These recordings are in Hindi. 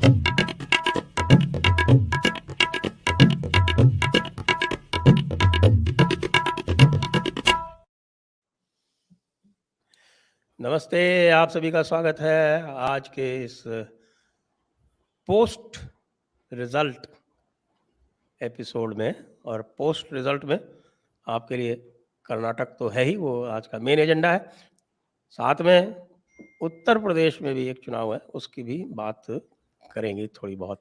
नमस्ते, आप सभी का स्वागत है आज के इस पोस्ट रिजल्ट एपिसोड में। और पोस्ट रिजल्ट में आपके लिए कर्नाटक तो है ही, वो आज का मेन एजेंडा है। साथ में उत्तर प्रदेश में भी एक चुनाव है, उसकी भी बात करेंगे थोड़ी बहुत।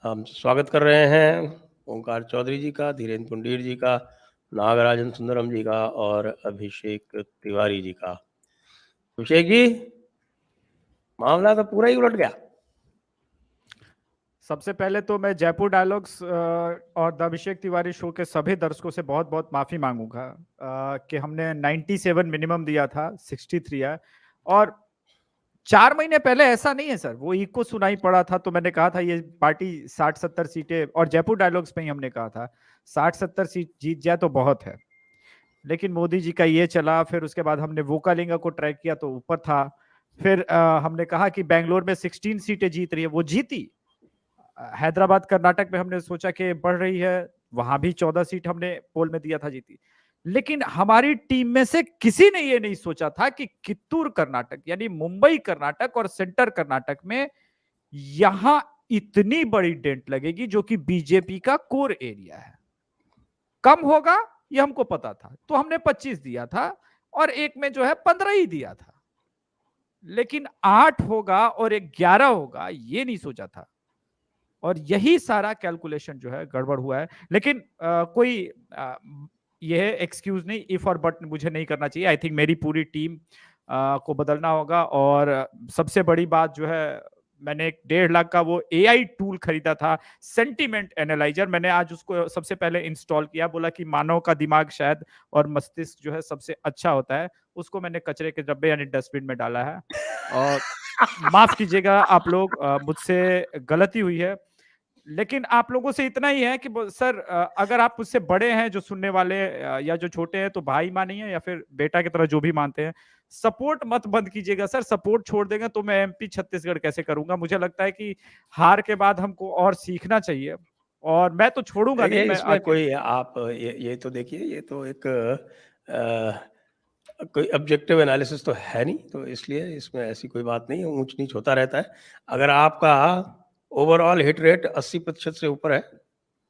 हम स्वागत कर रहे हैं ओंकार चौधरी जी का, धीरेन्द्र पुंडीर जी का, नागराजन सुंदरम जी का और अभिषेक तिवारी जी का। अभिषेक जी, मामला तो पूरा ही उलट गया। सबसे पहले तो मैं जयपुर डायलॉग्स और द अभिषेक तिवारी शो के सभी दर्शकों से बहुत बहुत माफी मांगूंगा कि हमने 97 मिनिमम दिया था, 63 है। और 4 महीने पहले ऐसा नहीं है सर, वो इको सुनाई पड़ा था तो मैंने कहा था ये पार्टी 60-70 सीटें, और जयपुर डायलॉग्स में ही हमने कहा था 60-70 सीट जीत जाए तो बहुत है। लेकिन मोदी जी का ये चला, फिर उसके बाद हमने वोकालिंगा को ट्रैक किया तो ऊपर था। फिर हमने कहा कि बेंगलोर में 16 सीटें जीत रही है, वो जीती। हैदराबाद कर्नाटक में हमने सोचा कि बढ़ रही है, वहां भी 14 सीट हमने पोल में दिया था, जीती। लेकिन हमारी टीम में से किसी ने ये नहीं सोचा था कि कित्तूर कर्नाटक यानी मुंबई कर्नाटक और सेंटर कर्नाटक में यहां इतनी बड़ी डेंट लगेगी, जो कि बीजेपी का कोर एरिया है। कम होगा ये हमको पता था, तो हमने 25 दिया था और एक में जो है 15 ही दिया था। लेकिन 8 होगा और 11 होगा ये नहीं सोचा था, और यही सारा कैलकुलेशन जो है गड़बड़ हुआ है। लेकिन कोई यह एक्सक्यूज नहीं, इफ और बट मुझे नहीं करना चाहिए। आई थिंक मेरी पूरी टीम को बदलना होगा। और सबसे बड़ी बात जो है, मैंने एक 1.5 लाख का वो एआई टूल खरीदा था, सेंटिमेंट एनालाइजर। मैंने आज उसको सबसे पहले इंस्टॉल किया, बोला कि मानव का दिमाग शायद और मस्तिष्क जो है सबसे अच्छा होता है। उसको मैंने कचरे के डब्बे यानी डस्टबिन में डाला है। और माफ कीजिएगा आप लोग, मुझसे गलती हुई है। लेकिन आप लोगों से इतना ही है कि सर, अगर आप मुझसे बड़े हैं जो सुनने वाले, या जो छोटे हैं तो भाई मानिए या फिर बेटा की तरह जो भी मानते हैं, सपोर्ट मत बंद कीजिएगा सर। सपोर्ट छोड़ देंगे तो मैं एमपी छत्तीसगढ़ कैसे करूंगा? मुझे लगता है कि हार के बाद हमको और सीखना चाहिए, और मैं तो छोड़ूंगा नहीं। मैं इसमें कोई आप ये तो देखिए, ये तो एक कोई ऑब्जेक्टिव एनालिसिस तो है नहीं, तो इसलिए इसमें ऐसी कोई बात नहीं है, ऊंच नीच होता रहता है। अगर आपका ओवरऑल हिट रेट 80% से ऊपर है,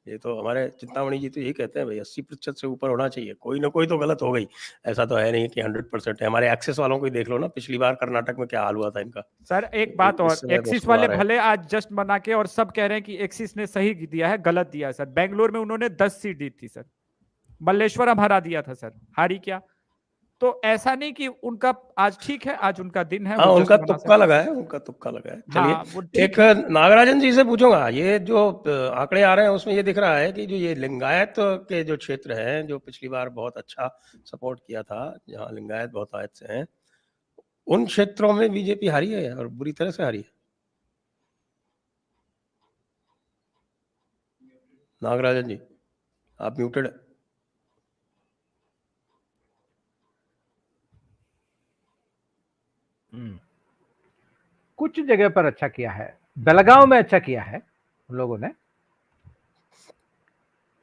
ये तो हमारे चिंतामणि जी तो यही कहते हैं भाई 80% से ऊपर होना चाहिए, कोई ना कोई तो गलत हो गई। ऐसा तो है नहीं कि 100% है। हमारे एक्सेस वालों को ही देख लो ना, पिछली बार कर्नाटक में क्या हाल हुआ था इनका। सर एक बात और, एक्सिस वाले भले आज जस्ट बना के और सब कह रहे हैं कि एक्सिस ने सही दिया है, गलत दिया है सर। बेंगलोर में उन्होंने 10 सीट दी थी सर, मल्लेश्वरम हरा दिया था सर, हारी क्या? तो ऐसा नहीं कि उनका आज ठीक है, आज उनका दिन है। हाँ, उनका तुक्का लगा है, उनका तुक्का लगा है। चलिए, हाँ, एक नागराजन जी से पूछूंगा, ये जो आंकड़े आ रहे हैं उसमें ये दिख रहा है कि जो ये लिंगायत के जो क्षेत्र हैं, जो पिछली बार बहुत अच्छा सपोर्ट किया था, जहाँ लिंगायत बहुत आयत से हैं, उन क्षेत्रों में बीजेपी हारी है और बुरी तरह से हारी है। नागराजन जी, आप म्यूटेड है। कुछ जगह पर अच्छा किया है, बेलगांव में अच्छा किया है उन लोगों ने।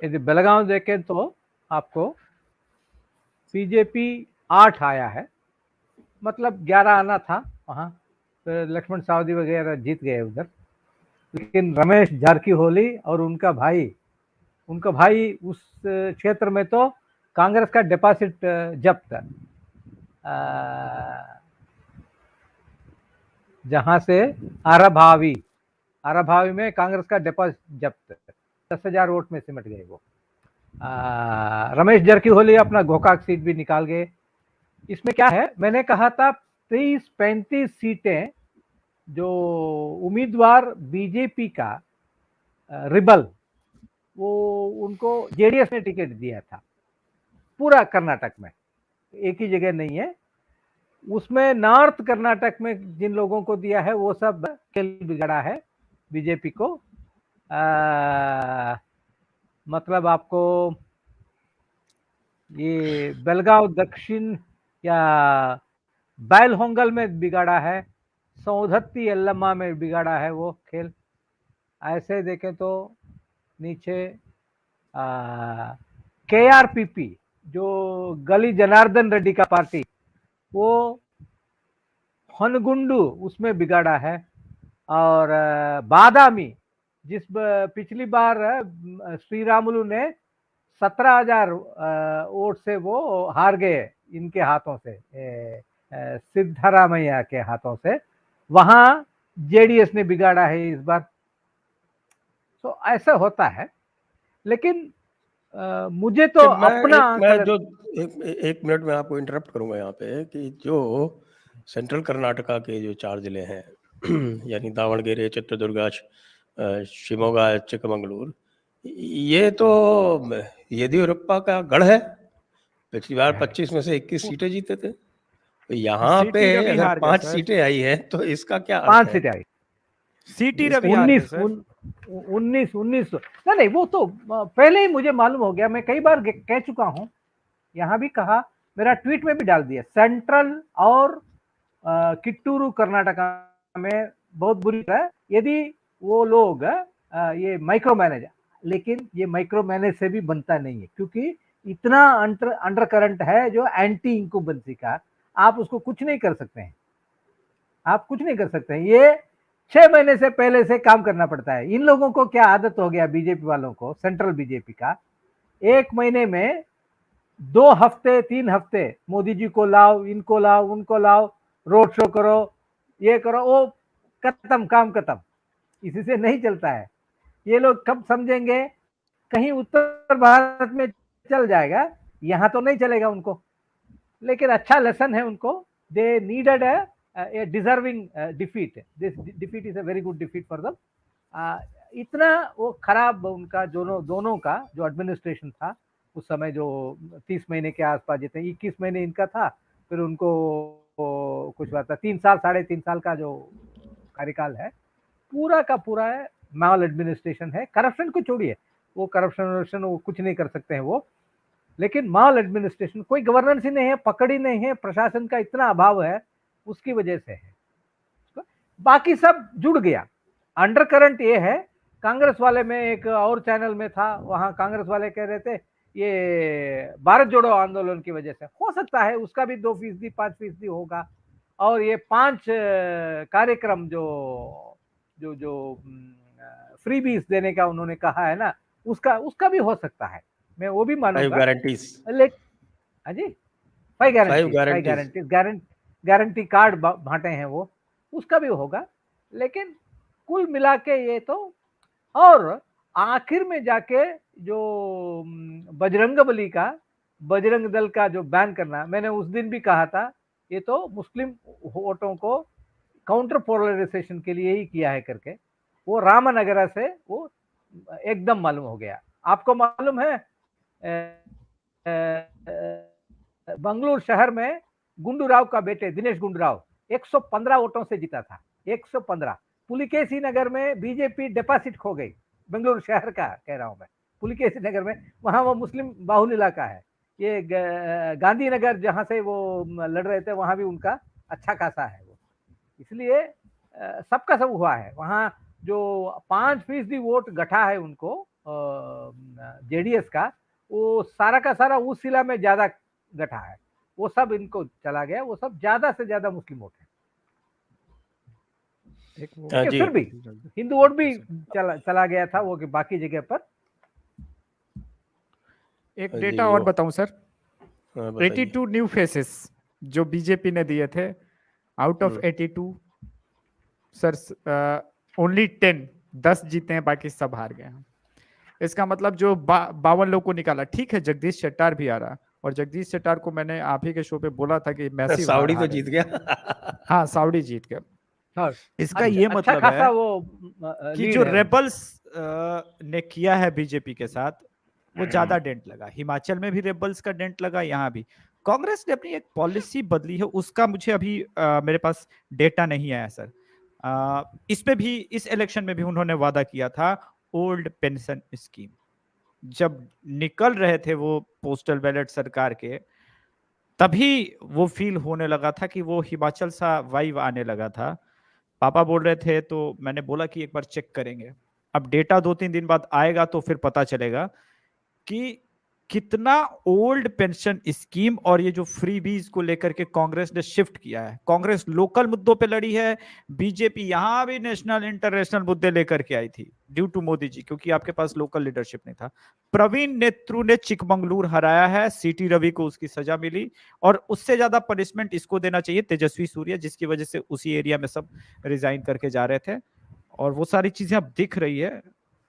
यदि बेलगांव देखें तो आपको बीजेपी 8 आया है, मतलब 11 आना था वहां, तो लक्ष्मण सावदी वगैरह जीत गए उधर। लेकिन रमेश जारकीहोली और उनका भाई उस क्षेत्र में तो कांग्रेस का डिपॉजिट जब्त, जहां से आराभावी में कांग्रेस का डिपॉजिट जब्त, 10,000 वोट में सिमट गए वो। रमेश जारकीहोली अपना गोकाक सीट भी निकाल गए। इसमें क्या है, मैंने कहा था 23-35 सीटें जो उम्मीदवार बीजेपी का रिबल, वो उनको जेडीएस ने टिकट दिया था पूरा कर्नाटक में, एक ही जगह नहीं है। उसमें नॉर्थ कर्नाटक में जिन लोगों को दिया है वो सब खेल बिगड़ा है बीजेपी को। मतलब आपको ये बेलगांव दक्षिण या बैलहोंगल में बिगाड़ा है, सौधत्ती यल्लम्मा में बिगाड़ा है वो खेल। ऐसे देखें तो नीचे KRPP जो गली जनार्दन रेड्डी का पार्टी, वो हनगुंडू उसमें बिगाड़ा है। और बादामी जिस पिछली बार श्री रामुलु ने 17,000 वोट से वो हार गए इनके हाथों से, सिद्धारामैया के हाथों से, वहां जेडीएस ने बिगाड़ा है इस बार। तो ऐसा होता है, लेकिन मुझे तो अपना एक मिनट में आपको इंटरप्ट करूंगा यहाँ पे कि जो सेंट्रल कर्नाटका के जो 4 जिले हैं यानी दावणगेरे, चित्रदुर्गा, शिमोगा, चिकमंगलूर, ये तो येदियुरप्पा का गढ़ है। पिछली बार 25 में से 21 सीटें जीते थे। तो यहाँ पे अगर 5 सीटें आई है तो इसका क्या अर्थ है? 5 सीटें आई, सीटी रवि 19 नहीं, वो तो पहले ही मुझे मालूम हो गया। मैं कई बार कह चुका हूं, यहां भी कहा, मेरा ट्वीट में भी डाल दिया, सेंट्रल और किट्टूरू कर्नाटका में बहुत बुरी है यदि वो लोग ये माइक्रो मैनेज, लेकिन ये माइक्रो मैनेज से भी बनता नहीं है, क्योंकि इतना अंडर करंट है जो एंटी इंकुबेंसी का, आप उसको कुछ नहीं कर सकते हैं, आप कुछ नहीं कर सकते हैं। ये 6 महीने से पहले से काम करना पड़ता है। इन लोगों को क्या आदत हो गया, बीजेपी वालों को, सेंट्रल बीजेपी का, 1 महीने में 2 हफ्ते 3 हफ्ते मोदी जी को लाओ, इनको लाओ, उनको लाओ, रोड शो करो, ये करो, वो खत्म, काम खत्म। इसी से नहीं चलता है। ये लोग कब समझेंगे, कहीं उत्तर भारत में चल जाएगा, यहां तो नहीं चलेगा उनको। लेकिन अच्छा लेसन है उनको, they needed a deserving defeat. This defeat is a very good defeat for them. इतना वो खराब उनका दोनों का जो एडमिनिस्ट्रेशन था उस समय, जो 30 महीने के आसपास, जितने 21 महीने इनका था, फिर उनको कुछ बात था 3 साल 3.5 साल का जो कार्यकाल है, पूरा का पूरा है माल एडमिनिस्ट्रेशन है। करप्शन को छोड़िए, वो करप्शन वो कुछ नहीं कर सकते हैं वो, लेकिन माल एडमिनिस्ट्रेशन, कोई गवर्नेंस ही नहीं है, पकड़ ही नहीं है, प्रशासन का इतना अभाव है, उसकी वजह से है। बाकी सब जुड़ गया। अंडर करंट ये है, कांग्रेस वाले में एक और चैनल में था, वहां कांग्रेस वाले कह रहे थे ये भारत जोड़ो आंदोलन की वजह से हो सकता है, उसका भी 2% 5% होगा। और ये 5 कार्यक्रम जो जो जो फ्रीबीज देने का उन्होंने कहा है ना, उसका भी हो सकता है, मैं वो भी मानूंगा। 5 गारंटीज, हाँ जी, 5 गारंटी कार्ड बांटे हैं वो, उसका भी होगा। लेकिन कुल मिला के ये तो, और आखिर में जाके जो बजरंग दल का जो बैन करना, मैंने उस दिन भी कहा था, ये तो मुस्लिम वोटों को काउंटर पोलराइजेशन के लिए ही किया है करके, वो रामनगरा से वो एकदम मालूम हो गया। आपको मालूम है बंगलुरु शहर में गुंडू राव का बेटे दिनेश गुंडू राव 115 वोटों से जीता था, 115। पुलिकेशी नगर में बीजेपी डिपॉजिट खो गई, बेंगलुरु शहर का कह रहा हूं मैं, पुलिकेशी नगर में, वहां वो मुस्लिम बाहुल इलाका है। ये गांधीनगर जहां से वो लड़ रहे थे, वहां भी उनका अच्छा खासा है वो, इसलिए सबका सब हुआ है वहां। जो 5% वोट गठा है उनको जेडीएस का, वो सारा का सारा उस जिला में ज्यादा गठा है, वो सब इनको चला गया, वो सब ज्यादा से ज्यादा मुस्लिम वोट है। फिर भी हिंदू वोट भी चला गया था वो बाकी जगह पर। एक डेटा और बताऊं सर, 82 न्यू फेसेस जो बीजेपी ने दिए थे, आउट ऑफ 82 सर ओनली 10 जीते हैं, बाकी सब हार गए हैं। इसका मतलब जो 52 लोग को निकाला, ठीक है जगदीश शेट्टार भी आ रहा, और जगदीश शेट्टार को मैंने आप ही के शो पे बोला था कि मैसिव साउडी तो जीत गया। हाँ, साउडी जीत गया। इसका ये मतलब है कि जो रेबल्स ने किया है बीजेपी के साथ, वो ज्यादा डेंट लगा। हिमाचल में भी रेबल्स का डेंट लगा, यहाँ भी। कांग्रेस ने अपनी एक पॉलिसी बदली है, उसका मुझे अभी मेरे पास डेटा नहीं आया सर। इसमें भी, इस इलेक्शन में भी उन्होंने वादा किया था ओल्ड पेंशन स्कीम। जब निकल रहे थे वो पोस्टल बैलेट सरकार के, तभी वो फील होने लगा था कि वो हिमाचल सा वाइब आने लगा था। पापा बोल रहे थे, तो मैंने बोला कि एक बार चेक करेंगे। अब डेटा 2-3 दिन बाद आएगा तो फिर पता चलेगा कि कितना ओल्ड पेंशन स्कीम और ये जो फ्रीबीज को लेकर के कांग्रेस ने शिफ्ट किया है। कांग्रेस लोकल मुद्दों पे लड़ी है, बीजेपी यहां भी नेशनल इंटरनेशनल मुद्दे लेकर के आई थी ड्यू टू मोदी जी, क्योंकि आपके पास लोकल लीडरशिप नहीं था। प्रवीण नेत्रु ने चिकमंगलुर हराया है, सीटी रवि को उसकी सजा मिली, और उससे ज्यादा पनिशमेंट इसको देना चाहिए तेजस्वी सूर्या, जिसकी वजह से उसी एरिया में सब रिजाइन करके जा रहे थे। और वो सारी चीजें अब दिख रही है,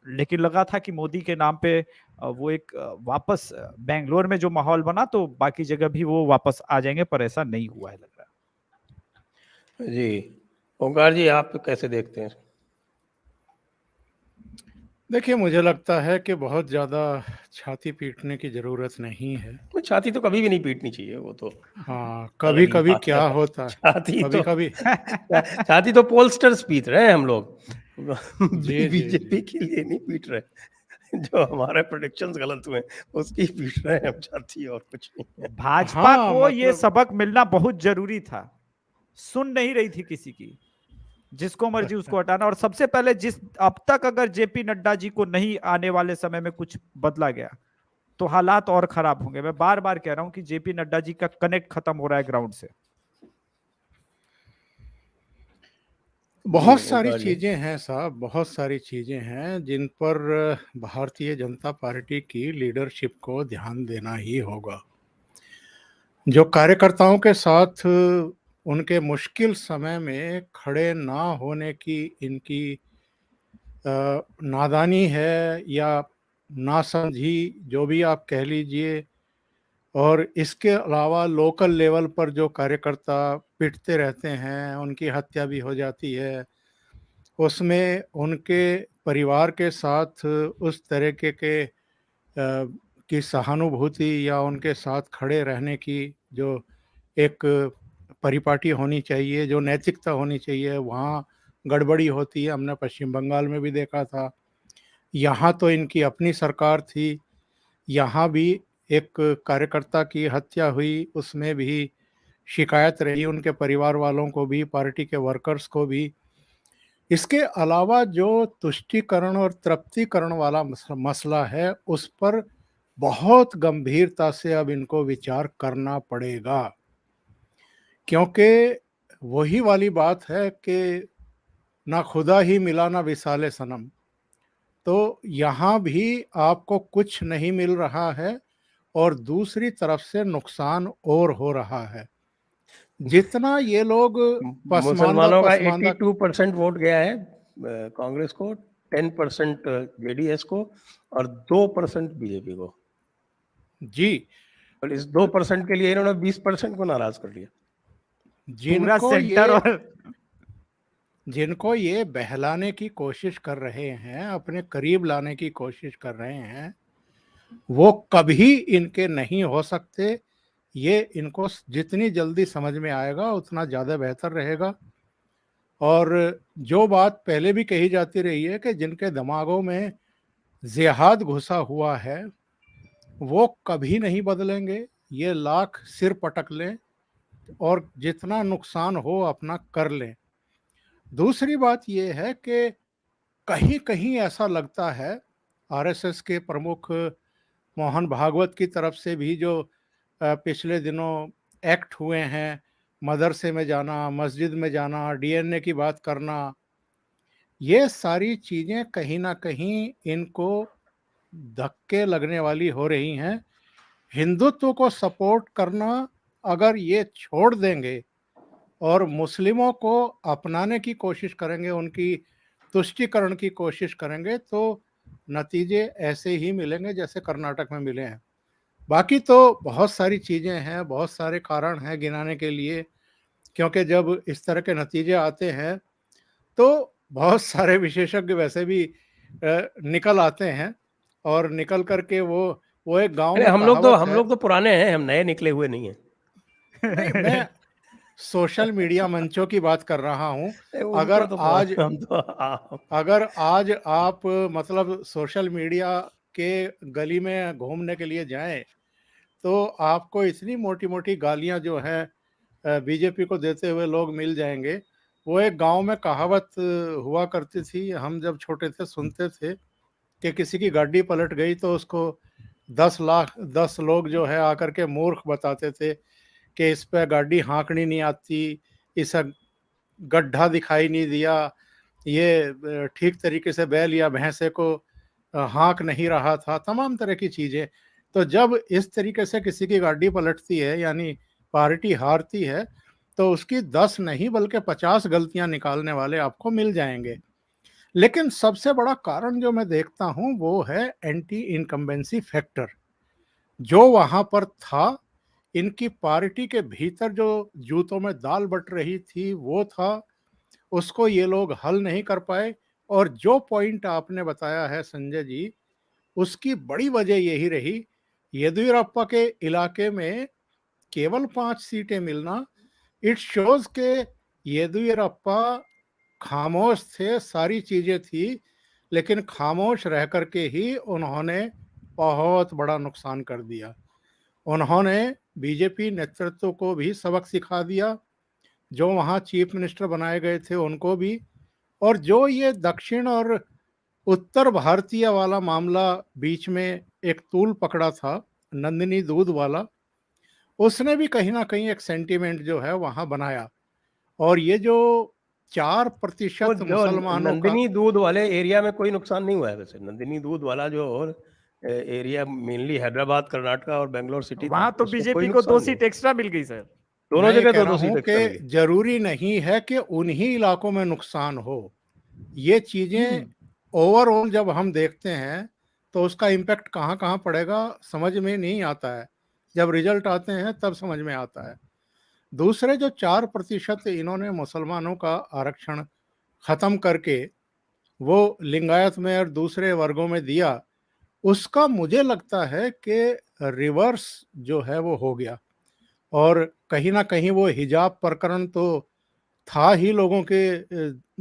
लेकिन लगा था कि मोदी के नाम पे वो एक वापस बेंगलोर में जो माहौल बना तो बाकी जगह भी वो वापस आ जाएंगे, पर ऐसा नहीं हुआ है लग रहा। जी ओंकार जी, आप कैसे देखते हैं? देखिए, मुझे लगता है कि बहुत ज़्यादा छाती पीटने की ज़रूरत नहीं है। छाती तो कभी भी नहीं पीटनी चाहिए, वो तो हाँ, कभी-कभी बात क्या है। होता है, छाती तो कभी-कभी छाती तो पोलस्टर्स पीट रहे हैं हम लोग, जी, जी, बीजेपी जी। के लिए नहीं पीट रहे। जो हमारे प्रेडिक्शंस गलत हुए उसकी पीट रहे हैं हम छाती, और कुछ नहीं है। भाजपा हाँ, को ये मतलब सबक मिलना बहुत जरूरी था, सुन नहीं रही थी किसी की, जिसको मर्जी उसको हटाना। और सबसे पहले जिस अब तक अगर जेपी नड्डा जी को नहीं आने वाले समय में कुछ बदला गया तो हालात और खराब होंगे। मैं बार बार कह रहा हूं कि जेपी नड्डा जी का कनेक्ट खत्म हो रहा है ग्राउंड से। बहुत जी सारी ओंकार जी। चीज़ें हैं साहब, बहुत सारी चीज़ें हैं जिन पर भारतीय जनता पार्टी की लीडरशिप को ध्यान देना ही होगा। जो कार्यकर्ताओं के साथ उनके मुश्किल समय में खड़े ना होने की इनकी नादानी है या नासमझी, जो भी आप कह लीजिए, और इसके अलावा लोकल लेवल पर जो कार्यकर्ता पिटते रहते हैं, उनकी हत्या भी हो जाती है, उसमें उनके परिवार के साथ उस तरीके के की सहानुभूति या उनके साथ खड़े रहने की जो एक परिपाटी होनी चाहिए, जो नैतिकता होनी चाहिए, वहाँ गड़बड़ी होती है। हमने पश्चिम बंगाल में भी देखा था। यहाँ तो इनकी अपनी सरकार थी, यहाँ भी एक कार्यकर्ता की हत्या हुई, उसमें भी शिकायत रही उनके परिवार वालों को भी, पार्टी के वर्कर्स को भी। इसके अलावा जो तुष्टीकरण और तृप्तिकरण वाला मसला है, उस पर बहुत गंभीरता से अब इनको विचार करना पड़ेगा, क्योंकि वही वाली बात है कि ना खुदा ही मिला ना विसाले सनम। तो यहाँ भी आपको कुछ नहीं मिल रहा है और दूसरी तरफ से नुकसान और हो रहा है। जितना ये लोग मुसलमानों का पसमानदा 82% वोट गया है कांग्रेस को, 10% जेडीएस को और 2% बीजेपी को। जी, और इस 2% के लिए इन्होंने 20% को नाराज कर लिया। पूरा सेंटर और जिनको ये बहलाने की कोशिश कर रहे हैं, अपने करीब लाने की कोशिश कर रहे हैं, वो कभी इनके नहीं हो सकते। ये इनको जितनी जल्दी समझ में आएगा उतना ज़्यादा बेहतर रहेगा। और जो बात पहले भी कही जाती रही है कि जिनके दिमागों में जिहाद घुसा हुआ है, वो कभी नहीं बदलेंगे। ये लाख सिर पटक लें और जितना नुकसान हो अपना कर लें। दूसरी बात ये है कि कहीं-कहीं ऐसा लगता है, आरएसएस के प्रमुख मोहन भागवत की तरफ से भी जो पिछले दिनों एक्ट हुए हैं, मदरसे में जाना, मस्जिद में जाना, डीएनए की बात करना, ये सारी चीज़ें कहीं न कहीं इनको धक्के लगने वाली हो रही हैं। हिंदुत्व को सपोर्ट करना अगर ये छोड़ देंगे और मुस्लिमों को अपनाने की कोशिश करेंगे, उनकी तुष्टीकरण की कोशिश करेंगे, तो नतीजे ऐसे ही मिलेंगे जैसे कर्नाटक में मिले हैं। बाकी तो बहुत सारी चीज़ें हैं, बहुत सारे कारण हैं गिनाने के लिए, क्योंकि जब इस तरह के नतीजे आते हैं, तो बहुत सारे विशेषज्ञ वैसे भी निकल आते हैं और निकल कर के वो एक गाँव अरे में कहावत हम है। लोग तो पुराने हैं, हम नए निकले हुए नहीं हैं। नहीं, मैं सोशल मीडिया मंचों की बात कर रहा हूँ। उनको तो हम तो अगर आज आप मतलब सोशल मीडिया के गली में घूमने के लिए जाएँ, तो आपको इतनी मोटी-मोटी गालियाँ जो हैं बीजेपी को देते हुए लोग मिल जाएँगे। वो एक गांव में कहावत हुआ करती थी, हम जब छोटे थे सुनते थे कि किसी की गाड़ी पलट गई तो उसको 10 लोग जो है आकर के मूर्ख बताते थे कि इस पे गाड़ी हाँकनी नहीं आती, इस गड्ढा दिखाई नहीं दिया, ये ठीक तरीके से बैल या भैंसे को हाँक नहीं रहा था, तमाम तरह की चीजें। तो जब इस तरीके से किसी की गाड़ी पलटती है यानी पार्टी हारती है तो उसकी 10 नहीं बल्कि 50 गलतियां निकालने वाले आपको मिल जाएंगे। लेकिन सबसे बड़ा कारण जो मैं देखता हूं वो है एंटी इनकम्बेंसी फैक्टर जो वहां पर था। इनकी पार्टी के भीतर जो जूतों में दाल बट रही थी वो था, उसको ये लोग हल नहीं कर पाए। और जो पॉइंट आपने बताया है संजय जी, उसकी बड़ी वजह यही रही, येदियुरप्पा के इलाके में केवल 5 सीटें मिलना। इट शोज के येदियुरप्पा खामोश थे, सारी चीजें थी, लेकिन खामोश रह करके ही उन्होंने बहुत बड़ा नुकसान कर दिया। उन्होंने बीजेपी नेतृत्व को भी सबक सिखा दिया, जो वहाँ चीफ मिनिस्टर बनाए गए थे उनको भी। और जो ये दक्षिण और उत्तर भारतीय वाला मामला बीच में एक तूल पकड़ा था, नंदिनी दूध वाला, उसने भी कहीं ना कहीं एक सेंटीमेंट जो है वहां बनाया। और ये जो 4% जो मुसलमानों का, नंदिनी दूध वाले एरिया में कोई नुकसान नहीं हुआ है वैसे। नंदिनी दूध वाला जो एरिया मेनली हैदराबाद, कर्नाटका और बेंगलोर सिटी था, वहां तो उसको कोई बीजेपी को नुकसान 2 नहीं सीट हुआ। एक्स्ट्रा मिल गई सर। दोनों मैं ये जगह कह दो रहा दो हूं सीट एक्स्ट्रा मिली। कि जरूरी नहीं है कि उन्हीं इलाकों में नुकसान हो। ये चीजें ओवरऑल जब हम देखते हैं तो उसका इम्पैक्ट कहाँ कहाँ पड़ेगा समझ में नहीं आता है, जब रिजल्ट आते हैं तब समझ में आता है। दूसरे जो 4% इन्होंने मुसलमानों का आरक्षण खत्म करके वो लिंगायत में और दूसरे वर्गों में दिया, उसका मुझे लगता है कि रिवर्स जो है वो हो गया। और कहीं ना कहीं वो हिजाब प्रकरण तो था ही लोगों के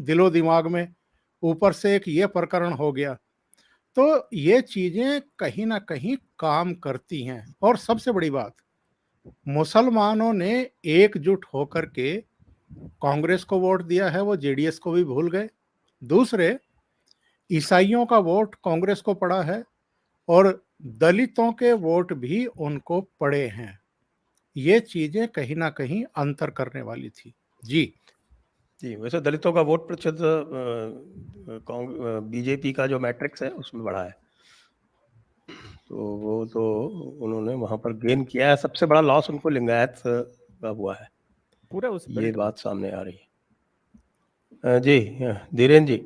दिलो दिमाग में, ऊपर से एक ये प्रकरण हो गया। तो ये चीजें कहीं ना कहीं काम करती हैं। और सबसे बड़ी बात, मुसलमानों ने एकजुट होकर के कांग्रेस को वोट दिया है, वो जेडीएस को भी भूल गए। दूसरे, ईसाइयों का वोट कांग्रेस को पड़ा है और दलितों के वोट भी उनको पड़े हैं। ये चीजें कहीं ना कहीं अंतर करने वाली थी। जी जी, वैसे दलितों का वोट प्रतिशत बीजेपी का जो मैट्रिक्स है उसमें बढ़ा है, तो वो तो उन्होंने वहां पर गेन किया है। सबसे बड़ा लॉस उनको लिंगायत का हुआ है, पूरा उस ये बेल्ट में। बात सामने आ रही है। जी धीरेन्द्र जी।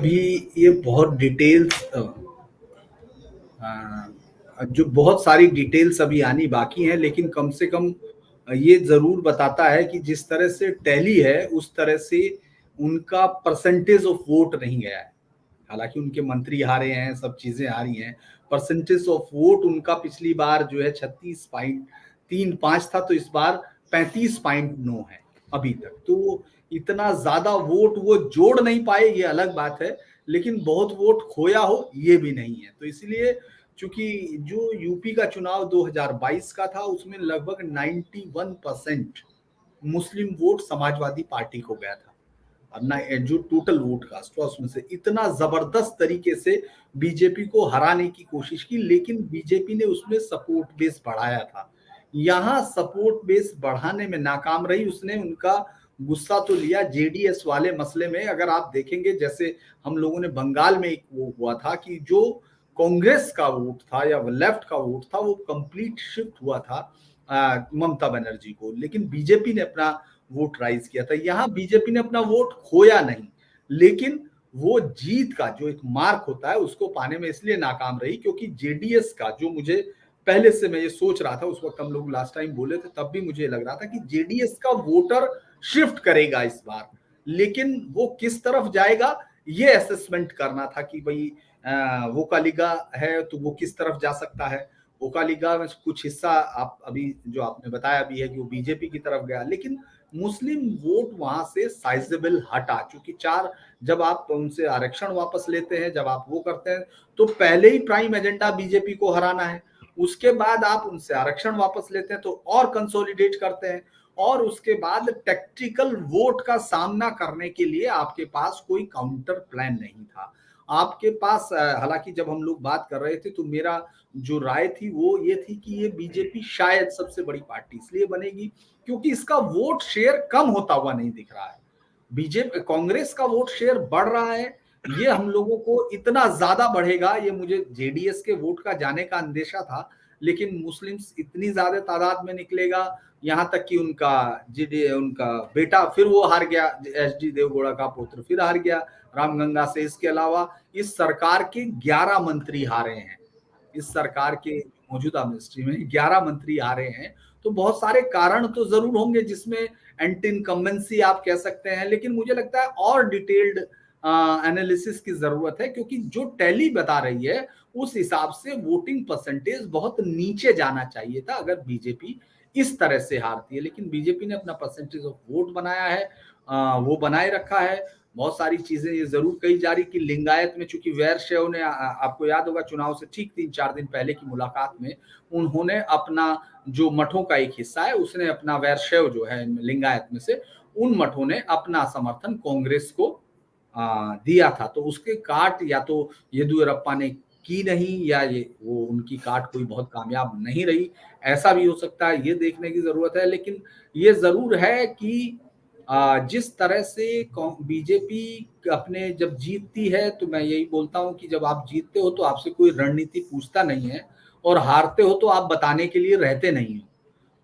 अभी ये बहुत डिटेल्स, जो बहुत सारी डिटेल्स अभी आनी बाकी हैं, लेकिन कम से कम ये जरूर बताता है कि जिस तरह से टैली है उस तरह से उनका परसेंटेज ऑफ वोट नहीं गया है। हालांकि उनके मंत्री हारे हैं, सब चीजें आ रही हैं, परसेंटेज ऑफ वोट उनका पिछली बार जो है 36.35 था, तो इस बार 35.9 है अभी तक। तो इतना ज्यादा वोट वो जोड़ नहीं पाए, ये अलग बात है, लेकिन बहुत वोट खोया हो ये भी नहीं है। तो इसलिए चूंकि जो यूपी का चुनाव 2022 का था उसमें लगभग 91% मुस्लिम वोट समाजवादी पार्टी को गया था, और ना जो टोटल वोट कास्ट हुआ उसमें से इतना जबरदस्त तरीके से बीजेपी को हराने की कोशिश की, लेकिन बीजेपी ने उसमें सपोर्ट बेस बढ़ाया था। यहाँ सपोर्ट बेस बढ़ाने में नाकाम रही, उसने उनका गुस्सा तो लिया जेडीएस वाले मसले में। अगर आप देखेंगे, जैसे हम लोगों ने बंगाल में एक वो हुआ था कि जो कांग्रेस का वोट था या लेफ्ट का वोट था वो कंप्लीट शिफ्ट हुआ था ममता बनर्जी को, लेकिन बीजेपी ने अपना वोट राइज किया था। यहाँ बीजेपी ने अपना वोट खोया नहीं, लेकिन वो जीत का जो एक मार्क होता है उसको पाने में इसलिए नाकाम रही क्योंकि जेडीएस का, जो मुझे पहले से मैं ये सोच रहा था, उस वक्त हम लोग लास्ट टाइम बोले थे तब भी मुझे लग रहा था कि जेडीएस का वोटर शिफ्ट करेगा इस बार, लेकिन वो किस तरफ जाएगा ये असेसमेंट करना था कि भाई वोकालिगा है तो वो किस तरफ जा सकता है। वोकालिगा में कुछ हिस्सा आप अभी जो आपने बताया भी है कि वो बीजेपी की तरफ गया, लेकिन मुस्लिम वोट वहां से साइजेबल हटा, चूंकि जब आप उनसे आरक्षण वापस लेते हैं, जब आप वो करते हैं, तो पहले ही प्राइम एजेंडा बीजेपी को हराना है, उसके बाद आप उनसे आरक्षण वापस लेते हैं तो और कंसोलिडेट करते हैं, और उसके बाद टैक्टिकल वोट का सामना करने के लिए आपके पास कोई काउंटर प्लान नहीं था। आपके पास हालांकि जब हम लोग बात कर रहे थे तो मेरा जो राय थी वो ये थी कि ये बीजेपी शायद सबसे बड़ी पार्टी इसलिए बनेगी क्योंकि इसका वोट शेयर कम होता हुआ नहीं दिख रहा है। बीजेपी कांग्रेस का वोट शेयर बढ़ रहा है, ये हम लोगों को इतना ज्यादा बढ़ेगा, ये मुझे जेडीएस के वोट का जाने का अंदेशा था, लेकिन मुस्लिम्स इतनी ज्यादा तादाद में निकलेगा, यहाँ तक कि उनका बेटा फिर वो हार गया, एचडी देवगौड़ा का पुत्र फिर हार गया रामगंगा से। इसके अलावा इस सरकार के 11 मंत्री हारे हैं, इस सरकार के मौजूदा मिनिस्ट्री में 11 मंत्री आ रहे हैं। तो बहुत सारे कारण तो जरूर होंगे जिसमें एंटी इनकम्बेंसी आप कह सकते हैं, लेकिन मुझे लगता है और डिटेल्ड एनालिसिस की जरूरत है क्योंकि जो टैली बता रही है उस हिसाब से वोटिंग परसेंटेज बहुत नीचे जाना चाहिए था अगर बीजेपी इस तरह से हारती है। लेकिन बीजेपी ने अपना परसेंटेज ऑफ वोट बनाया है, वो बनाए रखा है। बहुत सारी चीजें ये जरूर कही जा रही कि लिंगायत में, चूंकि वीरशैव ने, आपको याद होगा चुनाव से ठीक 3-4 दिन पहले की मुलाकात में उन्होंने अपना जो मठों का एक हिस्सा है उसने अपना, वीरशैव जो है लिंगायत में से, उन मठों ने अपना समर्थन कांग्रेस को दिया था। तो उसके काट या तो येदियुरप्पा ने की नहीं या ये वो उनकी काट कोई बहुत कामयाब नहीं रही, ऐसा भी हो सकता है, ये देखने की जरूरत है। लेकिन ये जरूर है कि जिस तरह से बीजेपी अपने जब जीतती है तो मैं यही बोलता हूं कि जब आप जीतते हो तो आपसे कोई रणनीति पूछता नहीं है और हारते हो तो आप बताने के लिए रहते नहीं हो।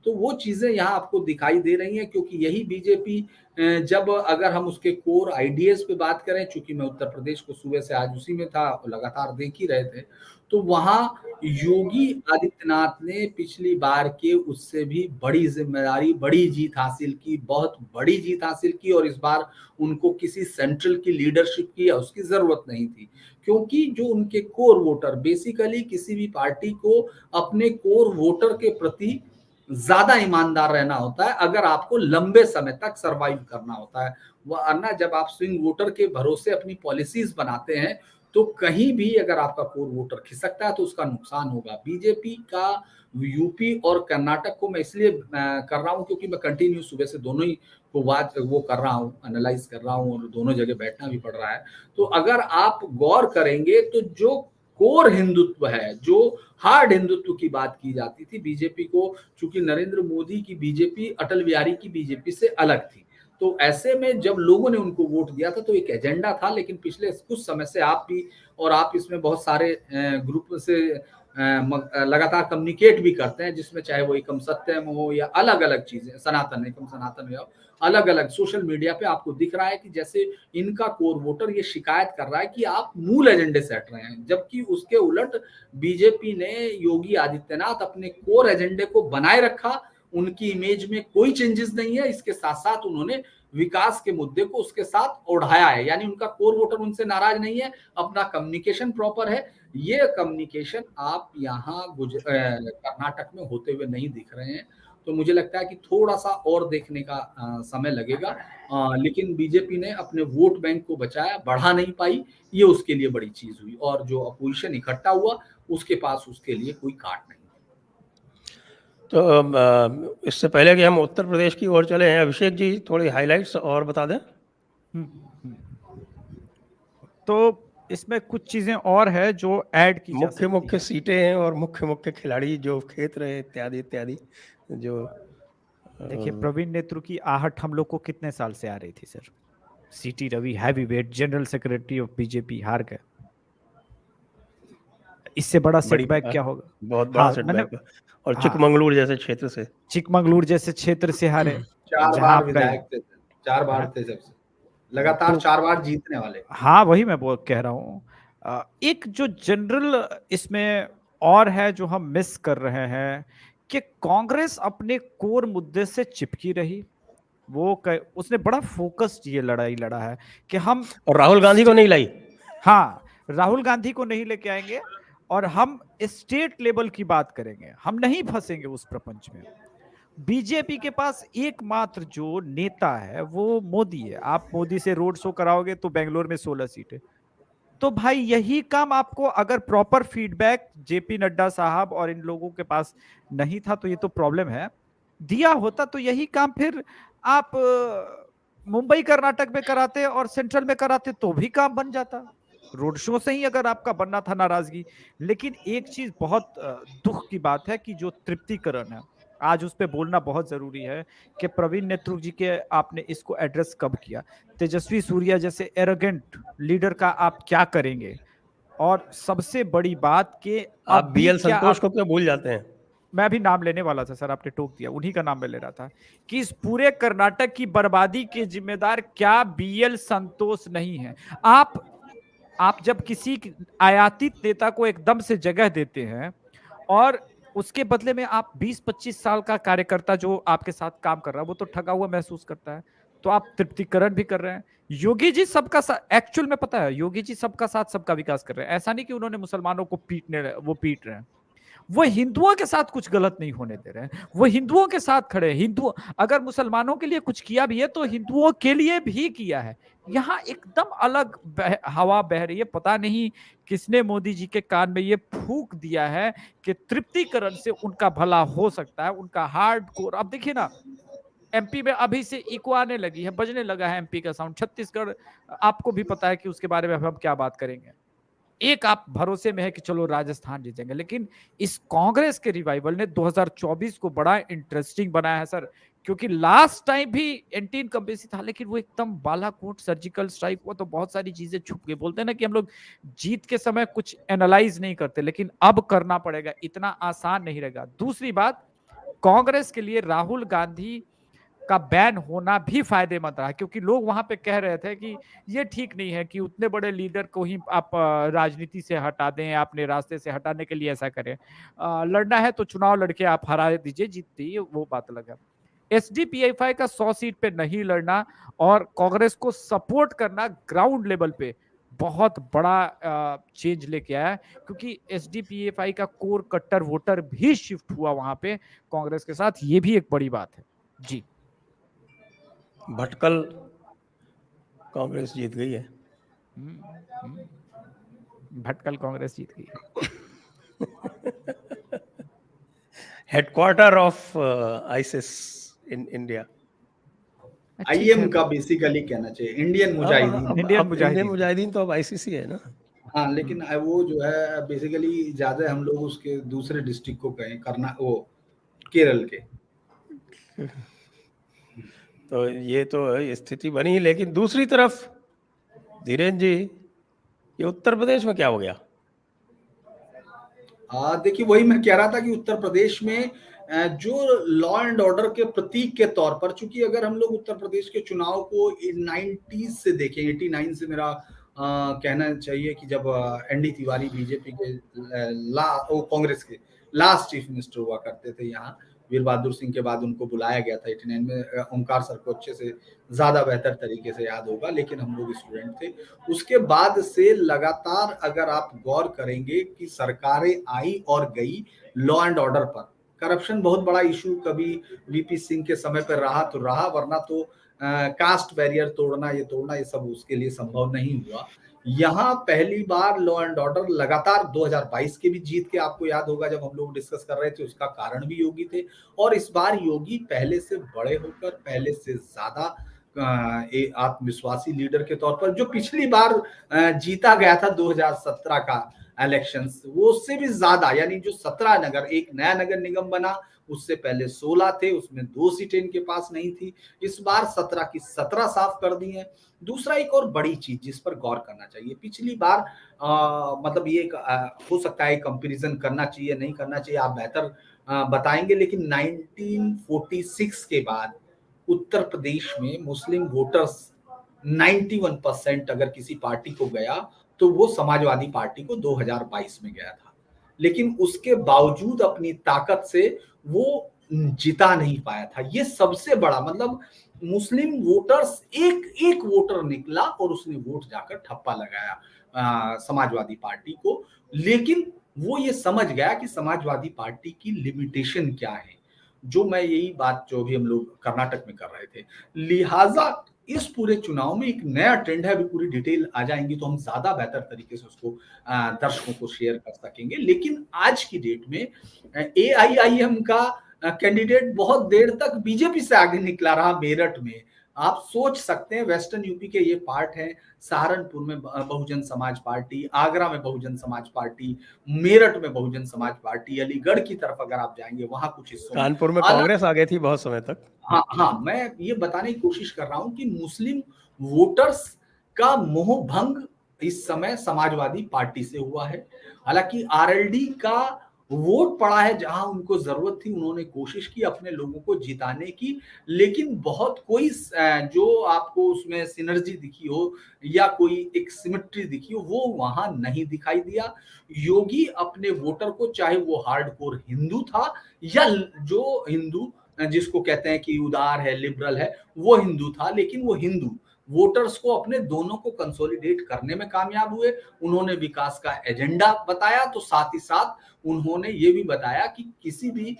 तो वो चीजें यहाँ आपको दिखाई दे रही हैं क्योंकि यही बीजेपी, जब अगर हम उसके कोर आइडियाज पे बात करें, चूंकि मैं उत्तर प्रदेश को सुबह से आज उसी में था, लगातार देख ही रहे थे, तो वहां योगी आदित्यनाथ ने पिछली बार के उससे भी बड़ी जिम्मेदारी, बड़ी जीत हासिल की, बहुत बड़ी जीत हासिल की। और इस बार उनको किसी सेंट्रल की लीडरशिप की या उसकी जरूरत नहीं थी क्योंकि जो उनके कोर वोटर, बेसिकली किसी भी पार्टी को अपने कोर वोटर के प्रति ज्यादा ईमानदार रहना होता है अगर आपको लंबे समय तक सरवाइव करना होता है। वरना जब आप स्विंग वोटर के भरोसे अपनी पॉलिसीज बनाते हैं तो कहीं भी अगर आपका कोर वोटर खिसकता है तो उसका नुकसान होगा। बीजेपी का यूपी और कर्नाटक को मैं इसलिए कर रहा हूं क्योंकि मैं कंटिन्यू सुबह से दोनों ही को वो कर रहा हूं, एनालाइज कर रहा हूं और दोनों जगह बैठना भी पड़ रहा है। तो अगर आप गौर करेंगे तो जो कोर हिंदुत्व है, जो हार्ड हिंदुत्व की बात की जाती थी, बीजेपी को, चूंकि नरेंद्र मोदी की बीजेपी अटल बिहारी की बीजेपी से अलग थी, तो ऐसे में जब लोगों ने उनको वोट दिया था तो एक एजेंडा था। लेकिन पिछले कुछ समय से आप भी, और आप इसमें बहुत सारे ग्रुप से लगातार कम्युनिकेट भी करते हैं, जिसमें चाहे वो एकम सत्यम हो या अलग अलग चीजें, सनातन, एकम सनातन हो, अलग अलग सोशल मीडिया पे आपको दिख रहा है कि जैसे इनका कोर वोटर ये शिकायत कर रहा है कि आप मूल एजेंडे से हट रहे हैं, जबकि उसके उलट बीजेपी ने, योगी आदित्यनाथ अपने कोर एजेंडे को बनाए रखा, उनकी इमेज में कोई चेंजेस नहीं है। इसके साथ साथ उन्होंने विकास के मुद्दे को उसके साथ ओढ़ाया है, यानी उनका कोर वोटर उनसे नाराज नहीं है, अपना कम्युनिकेशन प्रॉपर है। ये कम्युनिकेशन आप यहाँ कर्नाटक में होते हुए नहीं दिख रहे हैं। तो मुझे लगता है कि थोड़ा सा और देखने का समय लगेगा, लेकिन बीजेपी ने अपने वोट बैंक को बचाया, बढ़ा नहीं पाई, ये उसके लिए बड़ी चीज हुई। और जो अपोजिशन इकट्ठा हुआ उसके पास उसके लिए कोई काट नहीं। तो इससे पहले कि हम उत्तर प्रदेश की ओर चले हैं, अभिषेक जी थोड़ी हाइलाइट्स और बता दें। तो इसमें कुछ चीजें और है जो ऐड की जा सकती मुख्य है। सीटें हैं और मुख्य खिलाड़ी जो खेत रहे इत्यादि इत्यादि। जो देखिए, प्रवीण नेतृ की आहट हम लोग को कितने साल से आ रही थी sir. CT Ravi heavy weight general secretary of BJP हार गए, इससे बड़ा सेटबैक क्या होगा? बहुत बड़ा सेटबैक। और चिकमंगलूर जैसे क्षेत्र से, चिकमंगलूर जैसे क्षेत्र से हारे, 4 बार विधायक थे, 4 बार थे सबसे लगातार, 4 बार जीतने वाले। हाँ, वही मैं कह रहा हूँ। एक जो जनरल इसमें और है जो हम मिस कर रहे हैं कि कांग्रेस अपने कोर मुद्दे से चिपकी रही, उसने बड़ा फोकस्ड ये लड़ाई लड़ा है कि हम, और राहुल गांधी को नहीं लाई। हाँ, राहुल गांधी को नहीं लेके आएंगे और हम स्टेट लेवल की बात करेंगे, हम नहीं फंसेंगे उस प्रपंच में। बीजेपी के पास एकमात्र जो नेता है वो मोदी है। आप मोदी से रोड शो कराओगे तो बेंगलोर में 16 सीटें। तो भाई यही काम आपको अगर प्रॉपर फीडबैक जेपी नड्डा साहब और इन लोगों के पास नहीं था तो ये तो प्रॉब्लम है। दिया होता तो यही काम फिर आप मुंबई कर्नाटक में कराते और सेंट्रल में कराते तो भी काम बन जाता, रोड शो से ही अगर आपका बनना था नाराजगी। लेकिन एक चीज बहुत दुख की बात है कि जो तृप्तिकरण है, आज उस पर बोलना बहुत जरूरी है कि प्रवीण नेतृत्व जी के आपने इसको एड्रेस कब किया। तेजस्वी सूर्या जैसे एरोगेंट लीडर का आप क्या करेंगे? और सबसे बड़ी बात कि आप अब भी बीएल क्या संतोष आप, को क्यों भूल जाते हैं? मैं भी नाम लेने वाला था सर, आपने टोक दिया, उन्हीं का नाम मैं ले रहा था कि इस पूरे कर्नाटक की बर्बादी के जिम्मेदार क्या बीएल संतोष नहीं है? आप जब किसी आयातित नेता को एकदम से जगह देते हैं और उसके बदले में आप 20-25 साल का कार्यकर्ता जो आपके साथ काम कर रहा है वो तो ठगा हुआ महसूस करता है, तो आप तृप्तिकरण भी कर रहे हैं। योगी जी सबका साथ, एक्चुअल में पता है योगी जी सबका साथ सबका विकास कर रहे हैं, ऐसा नहीं कि उन्होंने मुसलमानों को वो पीट रहे हैं, वो हिंदुओं के साथ कुछ गलत नहीं होने दे रहे हैं, वो हिंदुओं के साथ खड़े हैं। हिंदू अगर मुसलमानों के लिए कुछ किया भी है तो हिंदुओं के लिए भी किया है। यहाँ एकदम अलग हवा बह रही है, पता नहीं किसने मोदी जी के कान में ये फूंक दिया है कि तृप्तिकरण से उनका भला हो सकता है, उनका हार्ड कोर। अब देखिए ना, एमपी में अभी से इको आने लगी है, बजने लगा है एमपी का साउंड। छत्तीसगढ़ आपको भी पता है कि उसके बारे में हम क्या बात करेंगे। एक आप भरोसे में है कि चलो राजस्थान जीतेंगे, लेकिन इस कांग्रेस के रिवाइवल ने 2024 को बड़ा इंटरेस्टिंग बनाया है सर, क्योंकि लास्ट टाइम भी एंटी इनकम्बेंसी था, लेकिन वो एकदम बालाकोट सर्जिकल स्ट्राइक हुआ तो बहुत सारी चीजें छुप गई। बोलते हैं ना कि हम लोग जीत के समय कुछ एनालाइज नहीं करते, लेकिन अब करना पड़ेगा, इतना आसान नहीं रहेगा। दूसरी बात, कांग्रेस के लिए राहुल गांधी का बैन होना भी फायदेमंद रहा, क्योंकि लोग वहां पे कह रहे थे कि ये ठीक नहीं है कि उतने बड़े लीडर को ही आप राजनीति से हटा दें, अपने रास्ते से हटाने के लिए ऐसा करें। लड़ना है तो चुनाव लड़के आप हरा दीजिए, जीतती वो बात अलग है। एसडीपीआईफाई का 100 सीट पे नहीं लड़ना और कांग्रेस को सपोर्ट करना ग्राउंड लेवल पे बहुत बड़ा चेंज लेके आया, क्योंकि एसडीपीआईफाई का कोर कट्टर वोटर भी शिफ्ट हुआ वहां पे कांग्रेस के साथ, ये भी एक बड़ी बात है जी। भटकल कांग्रेस जीत गई है। भटकल कांग्रेस जीत गई। Headquarter of ISIS in India. IM का बेसिकली कहना चाहिए इंडियन मुजाहिदीन। इंडियन मुजाहिदीन तो अब आईसीसी है ना। हाँ, लेकिन वो जो है बेसिकली ज्यादा हम लोग उसके दूसरे डिस्ट्रिक्ट को कहें, करना वो केरल के। तो ये तो स्थिति बनी, लेकिन दूसरी तरफ धीरेन्द्र जी, ये उत्तर प्रदेश में क्या हो गया? देखिए, वही मैं कह रहा था कि उत्तर प्रदेश में जो लॉ एंड ऑर्डर के प्रतीक के तौर पर, चूंकि अगर हम लोग उत्तर प्रदेश के चुनाव को 90s से देखें, 89 से मेरा कहना चाहिए कि जब एनडी तिवारी बीजेपी के कांग्रेस के लास्ट चीफ मिनिस्टर हुआ करते थे यहाँ, वीर बहादुर सिंह के बाद उनको बुलाया गया था 89 में। ओमकार सर को अच्छे से ज्यादा बेहतर तरीके से याद होगा, लेकिन हम लोग स्टूडेंट थे। उसके बाद से लगातार अगर आप गौर करेंगे कि सरकारें आई और गई लॉ एंड ऑर्डर पर। करप्शन बहुत बड़ा इशू कभी वीपी सिंह के समय पर रहा तो रहा, वरना तो कास्ट बैरियर तोड़ना ये सब उसके लिए संभव नहीं हुआ। यहाँ पहली बार लॉ एंड ऑर्डर लगातार 2022 के भी जीत के, आपको याद होगा जब हम लोग डिस्कस कर रहे थे, उसका कारण भी योगी थे। और इस बार योगी पहले से बड़े होकर, पहले से ज्यादा आत्मविश्वासी लीडर के तौर पर, जो पिछली बार जीता गया था 2017 का इलेक्शंस, वो उससे भी ज्यादा, यानी जो 17 नगर, एक नया नगर निगम बना, उससे पहले 16 थे, उसमें 2 सीटें इनके पास नहीं थी। इस बार 17 की 17 साफ कर दी है। दूसरा एक और बड़ी चीज जिस पर गौर करना चाहिए, पिछली बार मतलब ये हो सकता है कंपैरिजन करना चाहिए नहीं करना चाहिए, आप बेहतर बताएंगे, लेकिन 1946 के बाद उत्तर प्रदेश में मुस्लिम वोटर्स 91% अगर किसी पार्टी को गया तो वो समाजवादी पार्टी को 2022 में गया था। लेकिन उसके बावजूद अपनी ताकत से वो जिता नहीं पाया था। ये सबसे बड़ा, मतलब मुस्लिम वोटर्स, एक वोटर निकला और उसने वोट जाकर ठप्पा लगाया समाजवादी पार्टी को। लेकिन वो ये समझ गया कि समाजवादी पार्टी की लिमिटेशन क्या है, जो मैं यही बात जो भी हम लोग कर्नाटक में कर रहे थे। लिहाजा इस पूरे चुनाव में एक नया ट्रेंड है, अभी पूरी डिटेल आ जाएंगी तो हम ज्यादा बेहतर तरीके से उसको दर्शकों को शेयर कर सकेंगे। लेकिन आज की डेट में AIIM का कैंडिडेट बहुत देर तक बीजेपी से आगे निकला रहा मेरठ में। आप सोच सकते हैं, वेस्टर्न यूपी के ये पार्ट हैं, सहारनपुर में बहुजन समाज पार्टी, आगरा में बहुजन समाज पार्टी, मेरठ में बहुजन समाज पार्टी, अलीगढ़ की तरफ अगर आप जाएंगे वहां कुछ हिस्सों कानपुर में कांग्रेस आ गई थी बहुत समय तक। हाँ हाँ, मैं ये बताने की कोशिश कर रहा हूं कि मुस्लिम वोटर्स का मोह भंग इस समय समाजवादी पार्टी से हुआ है। हालांकि आरएलडी का वोट पड़ा है, जहां उनको जरूरत थी उन्होंने कोशिश की अपने लोगों को जिताने की, लेकिन बहुत कोई जो आपको उसमें सिनर्जी दिखी हो या कोई एक सिमेट्री दिखी हो वो वहां नहीं दिखाई दिया। योगी अपने वोटर को, चाहे वो हार्डकोर हिंदू था या जो हिंदू जिसको कहते हैं कि उदार है, लिबरल है, वो हिंदू था, लेकिन वो हिंदू वोटर्स को अपने दोनों को कंसोलिडेट करने में कामयाब हुए। उन्होंने विकास का एजेंडा बताया, तो साथ ही साथ उन्होंने ये भी बताया कि किसी भी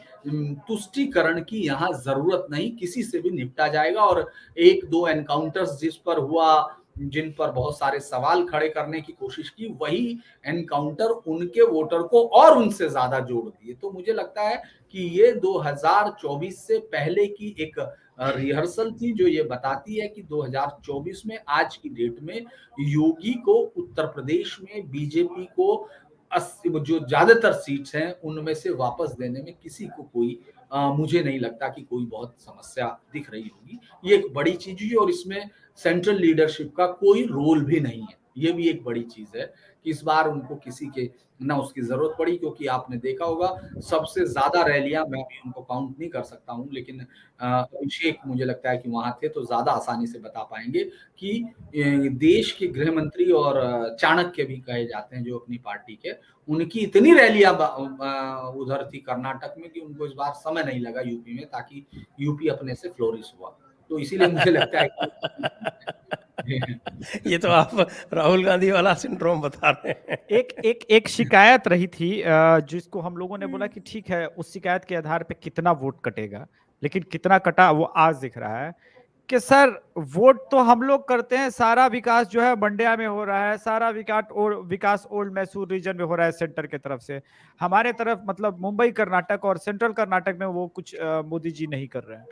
तुष्टीकरण की यहाँ जरूरत नहीं, किसी से भी निपटा जाएगा। और एक दो एनकाउंटर्स जिस पर हुआ, जिन पर बहुत सारे सवाल खड़े करने की कोशिश की, वही एनकाउंटर उनके वोटर को और उनसे ज्यादा जोड़ दिए। तो मुझे लगता है कि ये 2024 से पहले की एक रिहर्सल थी, जो ये बताती है कि 2024 में आज की डेट में योगी को उत्तर प्रदेश में बीजेपी को जो ज्यादातर सीट्स हैं उनमें से वापस देने में किसी को कोई मुझे नहीं लगता कि कोई बहुत समस्या दिख रही होगी। ये एक बड़ी चीज है और इसमें सेंट्रल लीडरशिप का कोई रोल भी नहीं है। ये भी एक बड़ी चीज है कि इस बार उनको किसी के ना उसकी जरूरत पड़ी, क्योंकि आपने देखा होगा सबसे ज्यादा रैलियां, मैं भी उनको काउंट नहीं कर सकता हूं, लेकिन अभिषेक मुझे लगता है कि वहां थे तो ज्यादा आसानी से बता पाएंगे कि देश के गृह मंत्री और चाणक्य भी कहे जाते हैं जो अपनी पार्टी के, उनकी इतनी रैलियां उधर थी कर्नाटक में कि उनको इस बार समय नहीं लगा यूपी में, ताकि यूपी अपने से फ्लोरिश हुआ। तो इसीलिए मुझे लगता है कि ये तो आप राहुल गांधी वाला सिंड्रोम बता रहे हैं। एक शिकायत रही थी जिसको हम लोगों ने बोला कि ठीक है, उस शिकायत के आधार पे कितना वोट कटेगा, लेकिन कितना कटा वो आज दिख रहा है कि सर वोट तो हम लोग करते हैं, सारा विकास जो है मंड्या में हो रहा है, सारा विकास ओल्ड मैसूर रीजन में हो रहा है सेंटर के तरफ से, हमारे तरफ मतलब मुंबई कर्नाटक और सेंट्रल कर्नाटक में वो कुछ मोदी जी नहीं कर रहे हैं।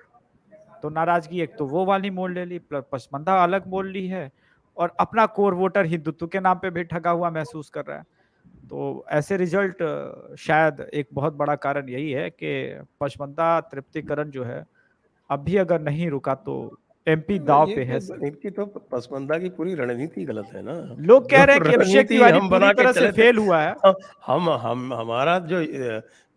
तो नाराजगी एक तो वो वाली मोड़ ले ली, पसमंदा अलग मोड़ ली है, और अपना कोर वोटर हिंदुत्व के नाम पे भी ठगा हुआ महसूस कर रहा है। तो ऐसे रिजल्ट शायद एक बहुत बड़ा कारण यही है कि पसमंदा तृप्तिकरण जो है अभी अगर नहीं रुका तो एमपी दाव पे है। इनकी तो पसमंदा की पूरी रणनीति गलत है ना। लोग कह रहे हैं कि अभिषेक तिवारी पूरी तरह से फेल हुआ है। हम हमारा जो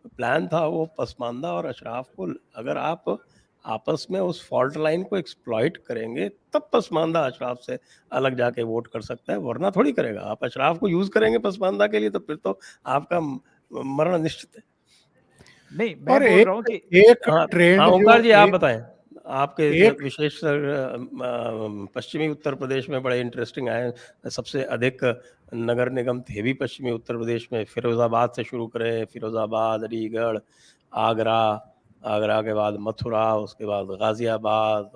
प्लान था वो पसमानदा और अशराफ को, अगर आप आपस में उस फॉल्ट लाइन को एक्सप्लॉइट करेंगे तब पसमानदा अशराफ से अलग जाके वोट कर सकता है, वरना थोड़ी करेगा। आप अशराफ को यूज करेंगे पसमानदा के लिए तो फिर तो आपका मरण निश्चित है। नहीं, मैं बोल रहा हूं कि एक ट्रेंड, ओंकार जी आप बताएं, आपके विशेष पश्चिमी उत्तर प्रदेश में बड़े इंटरेस्टिंग आए, सबसे अधिक नगर निगम थे भी पश्चिमी उत्तर प्रदेश में। फिरोजाबाद से शुरू करें, फिरोजाबाद, अलीगढ़, आगरा के बाद मथुरा, उसके बाद गाजियाबाद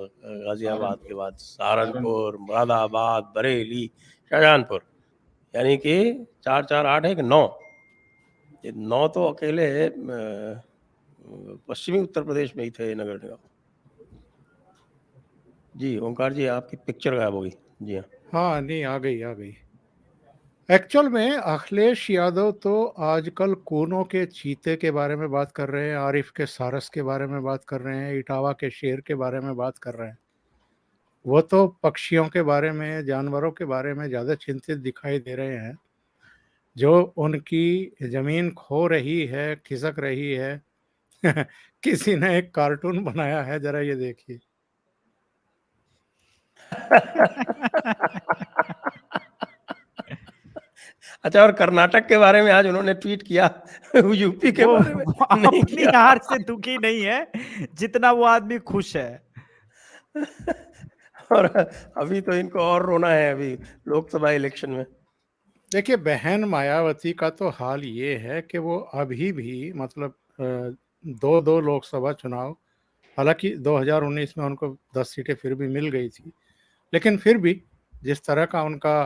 के बाद सहारनपुर, मुरादाबाद, बरेली, शाहजहानपुर, यानी कि 4 4 8 1 9, ये 9 तो अकेले पश्चिमी उत्तर प्रदेश में ही थे नगर निगम। जी ओंकार जी आपकी पिक्चर गायब हो गई। जी हाँ, नहीं आ गई। एक्चुअल में अखिलेश यादव तो आजकल कोनों के चीते के बारे में बात कर रहे हैं, आरिफ के सारस के बारे में बात कर रहे हैं, इटावा के शेर के बारे में बात कर रहे हैं। वो तो पक्षियों के बारे में, जानवरों के बारे में ज़्यादा चिंतित दिखाई दे रहे हैं। जो उनकी ज़मीन खो रही है, खिसक रही है किसी ने एक कार्टून बनाया है, जरा ये देखिए। अच्छा, और कर्नाटक के बारे में आज उन्होंने ट्वीट किया यूपी के बारे में नहीं अपनी हार से दुखी नहीं है जितना वो आदमी खुश है। और अभी तो इनको और रोना है अभी लोकसभा इलेक्शन में। देखिए, बहन मायावती का तो हाल ये है कि वो अभी भी मतलब 2 लोकसभा चुनाव, हालांकि 2019 में उनको 10 सीटें फिर भी मिल गई थी, लेकिन फिर भी जिस तरह का उनका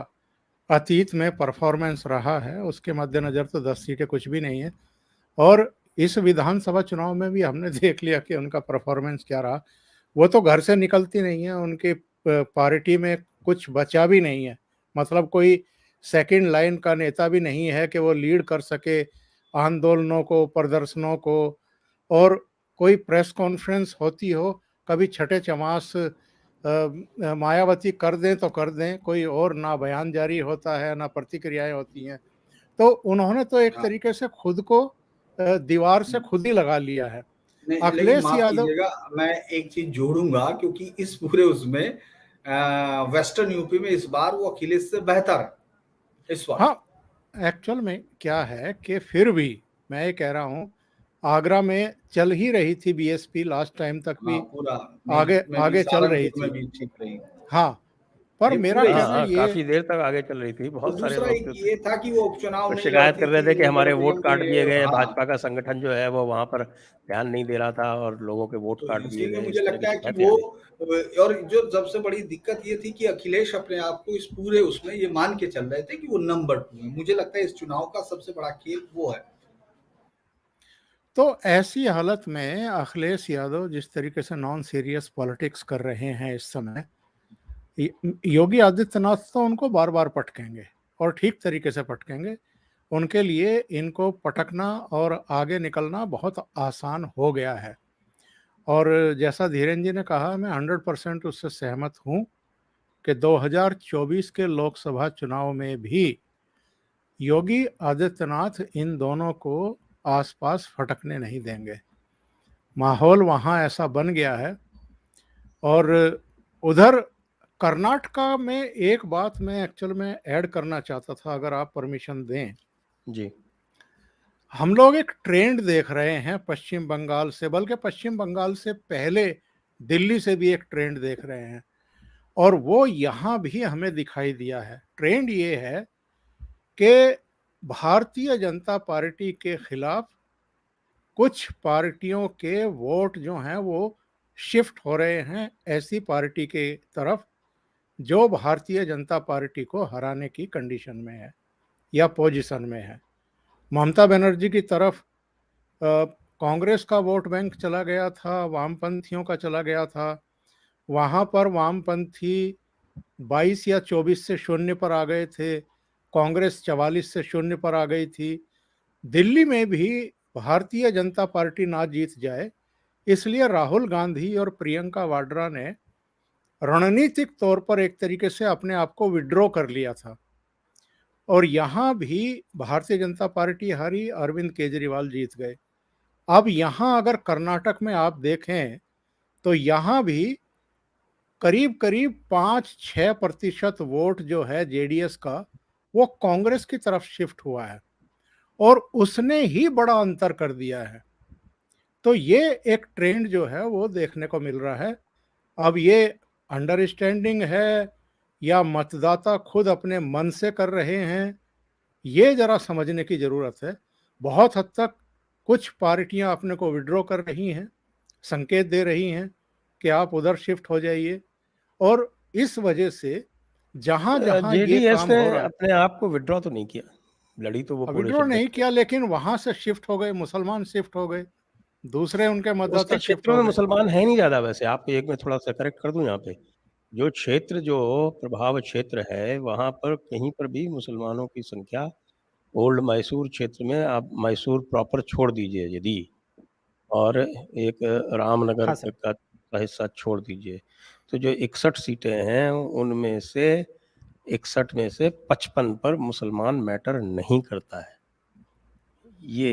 अतीत में परफॉर्मेंस रहा है उसके मद्देनज़र तो 10 सीटें कुछ भी नहीं है। और इस विधानसभा चुनाव में भी हमने देख लिया कि उनका परफॉर्मेंस क्या रहा। वो तो घर से निकलती नहीं है, उनकी पार्टी में कुछ बचा भी नहीं है, मतलब कोई सेकंड लाइन का नेता भी नहीं है कि वो लीड कर सके आंदोलनों को, प्रदर्शनों को। और कोई प्रेस कॉन्फ्रेंस होती हो, कभी छठे चमास मायावती कर दें तो कर दें, कोई और ना बयान जारी होता है ना प्रतिक्रियाएं होती हैं। तो उन्होंने तो एक हाँ। तरीके से खुद को दीवार से खुद ही लगा लिया है। नहीं, लेकिन अखिलेश माफ यादव, कीजिएगा, मैं एक चीज जोड़ूंगा, क्योंकि इस पूरे उसमें वेस्टर्न यूपी में इस बार वो अखिलेश से बेहतर है इस बार। हाँ एक्चुअल में क्या है कि फिर भी मैं ये कह रहा हूँ, आगरा में चल ही रही थी बीएसपी, लास्ट टाइम तक हाँ, भी पूरा आगे में भी आगे चल रही सहारनपुर में थी। भी ठीक रही। हाँ, पर नहीं, मेरा पूरे हाँ कहना हाँ, ये, काफी देर तक आगे चल रही थी, तो बहुत सारे दूसरा लोग एक जो ये था कि वो उपचुनाव तो नहीं शिकायत लड़ती कर रहे थे थी कि हमारे नगर वोट निगम काट के। दिए गए, हाँ, भाजपा का संगठन जो है वो वहां पर ध्यान नहीं दे रहा था और लोगों के वोट तो काट दिए इसीलिए गए, मुझे इस तरह की लगता है कि शिकायतें वो, आ रही। और जो सबसे बड़ी दिक्कत ये थी कि अखिलेश अपने आप को इस पूरे उसमें ये मान के चल रहे थे कि वो नंबर 2 है। मुझे लगता है इस चुनाव का सबसे बड़ा खेल वो है। तो ऐसी हालत में अखिलेश यादव जिस तरीके से नॉन सीरियस पॉलिटिक्स कर रहे हैं इस समय, योगी आदित्यनाथ तो उनको बार बार पटकेंगे और ठीक तरीके से पटकेंगे। उनके लिए इनको पटकना और आगे निकलना बहुत आसान हो गया है। और जैसा धीरेन जी ने कहा, मैं 100% उससे सहमत हूं कि 2024 के लोकसभा चुनाव में भी योगी आदित्यनाथ इन दोनों को आसपास फटकने नहीं देंगे। माहौल वहां ऐसा बन गया है। और उधर कर्नाटका में एक बात मैं एक्चुअल में ऐड करना चाहता था, अगर आप परमिशन दें। जी, हम लोग एक ट्रेंड देख रहे हैं पश्चिम बंगाल से, बल्कि पश्चिम बंगाल से पहले दिल्ली से भी एक ट्रेंड देख रहे हैं, और वो यहाँ भी हमें दिखाई दिया है। ट्रेंड ये है कि भारतीय जनता पार्टी के खिलाफ कुछ पार्टियों के वोट जो हैं वो शिफ्ट हो रहे हैं ऐसी पार्टी के तरफ जो भारतीय जनता पार्टी को हराने की कंडीशन में है या पोजीशन में है। ममता बनर्जी की तरफ कांग्रेस का वोट बैंक चला गया था, वामपंथियों का चला गया था। वहां पर वामपंथी 22 या 24 से शून्य पर आ गए थे, कांग्रेस 44 से शून्य पर आ गई थी। दिल्ली में भी भारतीय जनता पार्टी ना जीत जाए, इसलिए राहुल गांधी और प्रियंका वाड्रा ने रणनीतिक तौर पर एक तरीके से अपने आप को विड्रॉ कर लिया था। और यहां भी भारतीय जनता पार्टी हारी, अरविंद केजरीवाल जीत गए। अब यहां अगर कर्नाटक में आप देखें तो यहां भी करीब करीब 5-6% वोट जो है जेडीएस का वो कांग्रेस की तरफ शिफ्ट हुआ है, और उसने ही बड़ा अंतर कर दिया है। तो ये एक ट्रेंड जो है वो देखने को मिल रहा है। अब ये अंडरस्टैंडिंग है या मतदाता खुद अपने मन से कर रहे हैं, ये जरा समझने की जरूरत है। बहुत हद तक कुछ पार्टियां अपने को विड्रॉ कर रही हैं, संकेत दे रही हैं कि आप उधर शिफ्ट हो जाइए, और इस वजह से जहां जहां ये जेडीएस काम ने हो रहा है, अपने आप को विड्रॉ तो नहीं किया, लड़ी तो वो पूरे विड्रॉ शिद्दत नहीं से। किया, लेकिन वहां से शिफ्ट हो गए, मुसलमान शिफ्ट हो गए, दूसरे उनके उसके मतदाता शिफ्ट क्षेत्रों हो में गए। मुसलमान है नहीं ज्यादा, वैसे आपको एक मैं थोड़ा सा करेक्ट कर दूं यहाँ पे, जो क्षेत्र जो प्रभाव क्षेत्र है वहां पर कहीं पर भी मुसलमानों की संख्या, ओल्ड मैसूर क्षेत्र में आप मैसूर प्रॉपर छोड़ दीजिए यदि, और एक रामनगर हाँ सर। का हिस्सा छोड़ दीजिए, तो जो 61 सीटें हैं उनमें से 61 में से 55 पर मुसलमान मैटर नहीं करता है। ये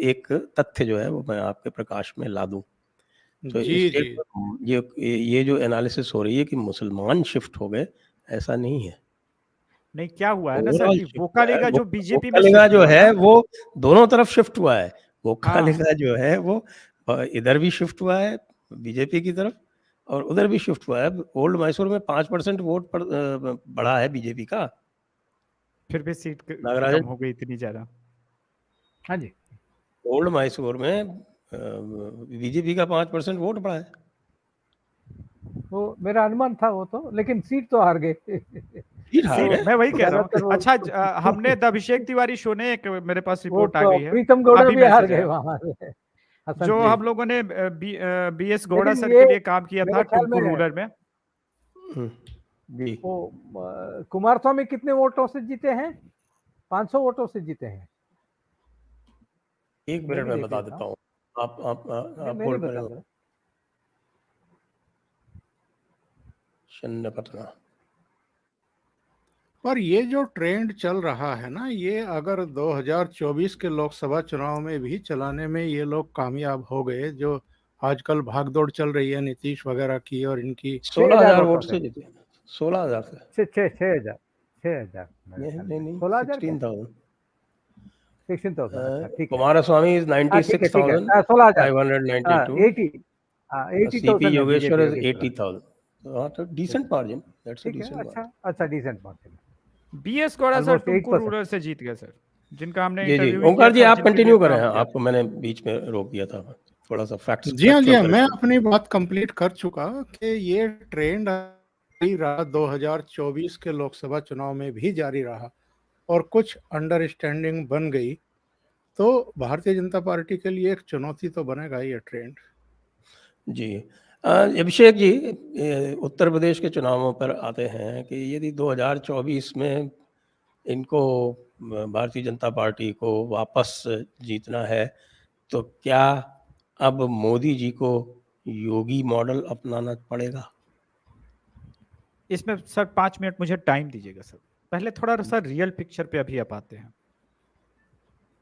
एक तथ्य जो है वो मैं आपके प्रकाश में ला दूं। तो जी इसके जी। ये जो एनालिसिस हो रही है कि मुसलमान शिफ्ट हो गए, ऐसा नहीं है। नहीं, क्या हुआ है ना सर ओवरऑल कि शिफ्ट हुआ है। वोकालिगा जो बीजेपी में वोक्कालिगा शिफ्ट जो हुआ है ना। वो दोनों तरफ शिफ्ट हुआ है। हाँ वोक्कालिगा जो है वो इधर भी शिफ्ट हुआ है बीजेपी की तरफ, और उधर भी शिफ्ट हुआ है। ओल्ड मैसूर में 5% वोट बढ़ा है बीजेपी का। फिर भी सीट कम नागराजन, हो गई इतनी ज्यादा। हाँ जी। ओल्ड मैसूर में बीजेपी का 5% वोट बढ़ा है। वो मेरा अनुमान था वो तो, लेकिन सीट तो हार गए। जीत हार गए। मैं वही कह रहा ज्यादातर हूँ। वो अच्छा हमने द अभिषेक तिवारी शो ने एक मेरे पास वो रिपोर्ट आ गई है, प्रीतम गौड़ा अभी भी हार मैसेज गए आया, वहां से, हसन जो जी। हम लोगों ने BS गौड़ा लेकिन सर ये के लिए काम किया था मेरे ख्याल टुमकुर में रूरल में। जी वो कुमार स्वामी कितने वोटों से जीते हैं? 500 वोटों से जीते हैं। एक मैं मिनट भी में देख बता लेता देता हूँ। हूँ, आप मैं नहीं होल्ड बता करें। रहा। चन्नपटना। पर ये जो ट्रेंड चल रहा है ना, ये अगर 2024 के लोकसभा चुनाव में भी चलाने में ये लोग कामयाब हो गए, जो आजकल भागदौड़ चल रही है नीतीश वगैरह की और इनकी 16,000 वोटों वोट से से जीते। 16,000 से। 6,000 मेरे ख्याल में। नहीं 16,000 क्या? 16,000। 16,000। अच्छा ठीक है। कुमारस्वामी इज हाँ ठीक है, ठीक है। 16,000। 96,592। 80 सीपी 80,000 है योगेश्वर बीजेपी इज योगेश्वर। 80,000। हाँ तो डिसेंट मार्जिन, दैट्स अ ठीक है, डिसेंट मार्जिन। अच्छा decent margin. BS Gowda sir almost Tumkur 8%। Rural से जीत गए सर, जिनका हमने जी इंटरव्यू भी ओंकार किया जी था, आप जिनके लिए कंटिन्यू करें। काम हाँ, किया था। आपको मैंने बीच में रोक दिया था, थोड़ा सा फैक्ट्स जी हाँ फैक्चुअल मैं करेक्शन। अपनी बात कंप्लीट कर चुका कि ये ट्रेंड जारी रहा 2024 के लोकसभा चुनाव में भी जारी रहा और कुछ अंडरस्टैंडिंग बन गई तो भारतीय जनता पार्टी के लिए एक चुनौती तो बनेगा ये ट्रेंड। जी अभिषेक जी, उत्तर प्रदेश के चुनावों पर आते हैं कि यदि 2024 में इनको भारतीय जनता पार्टी को वापस जीतना है तो क्या अब मोदी जी को योगी मॉडल अपनाना पड़ेगा? इसमें सर 5 मिनट मुझे टाइम दीजिएगा सर। पहले थोड़ा सा रियल पिक्चर पे अभी आप आते हैं।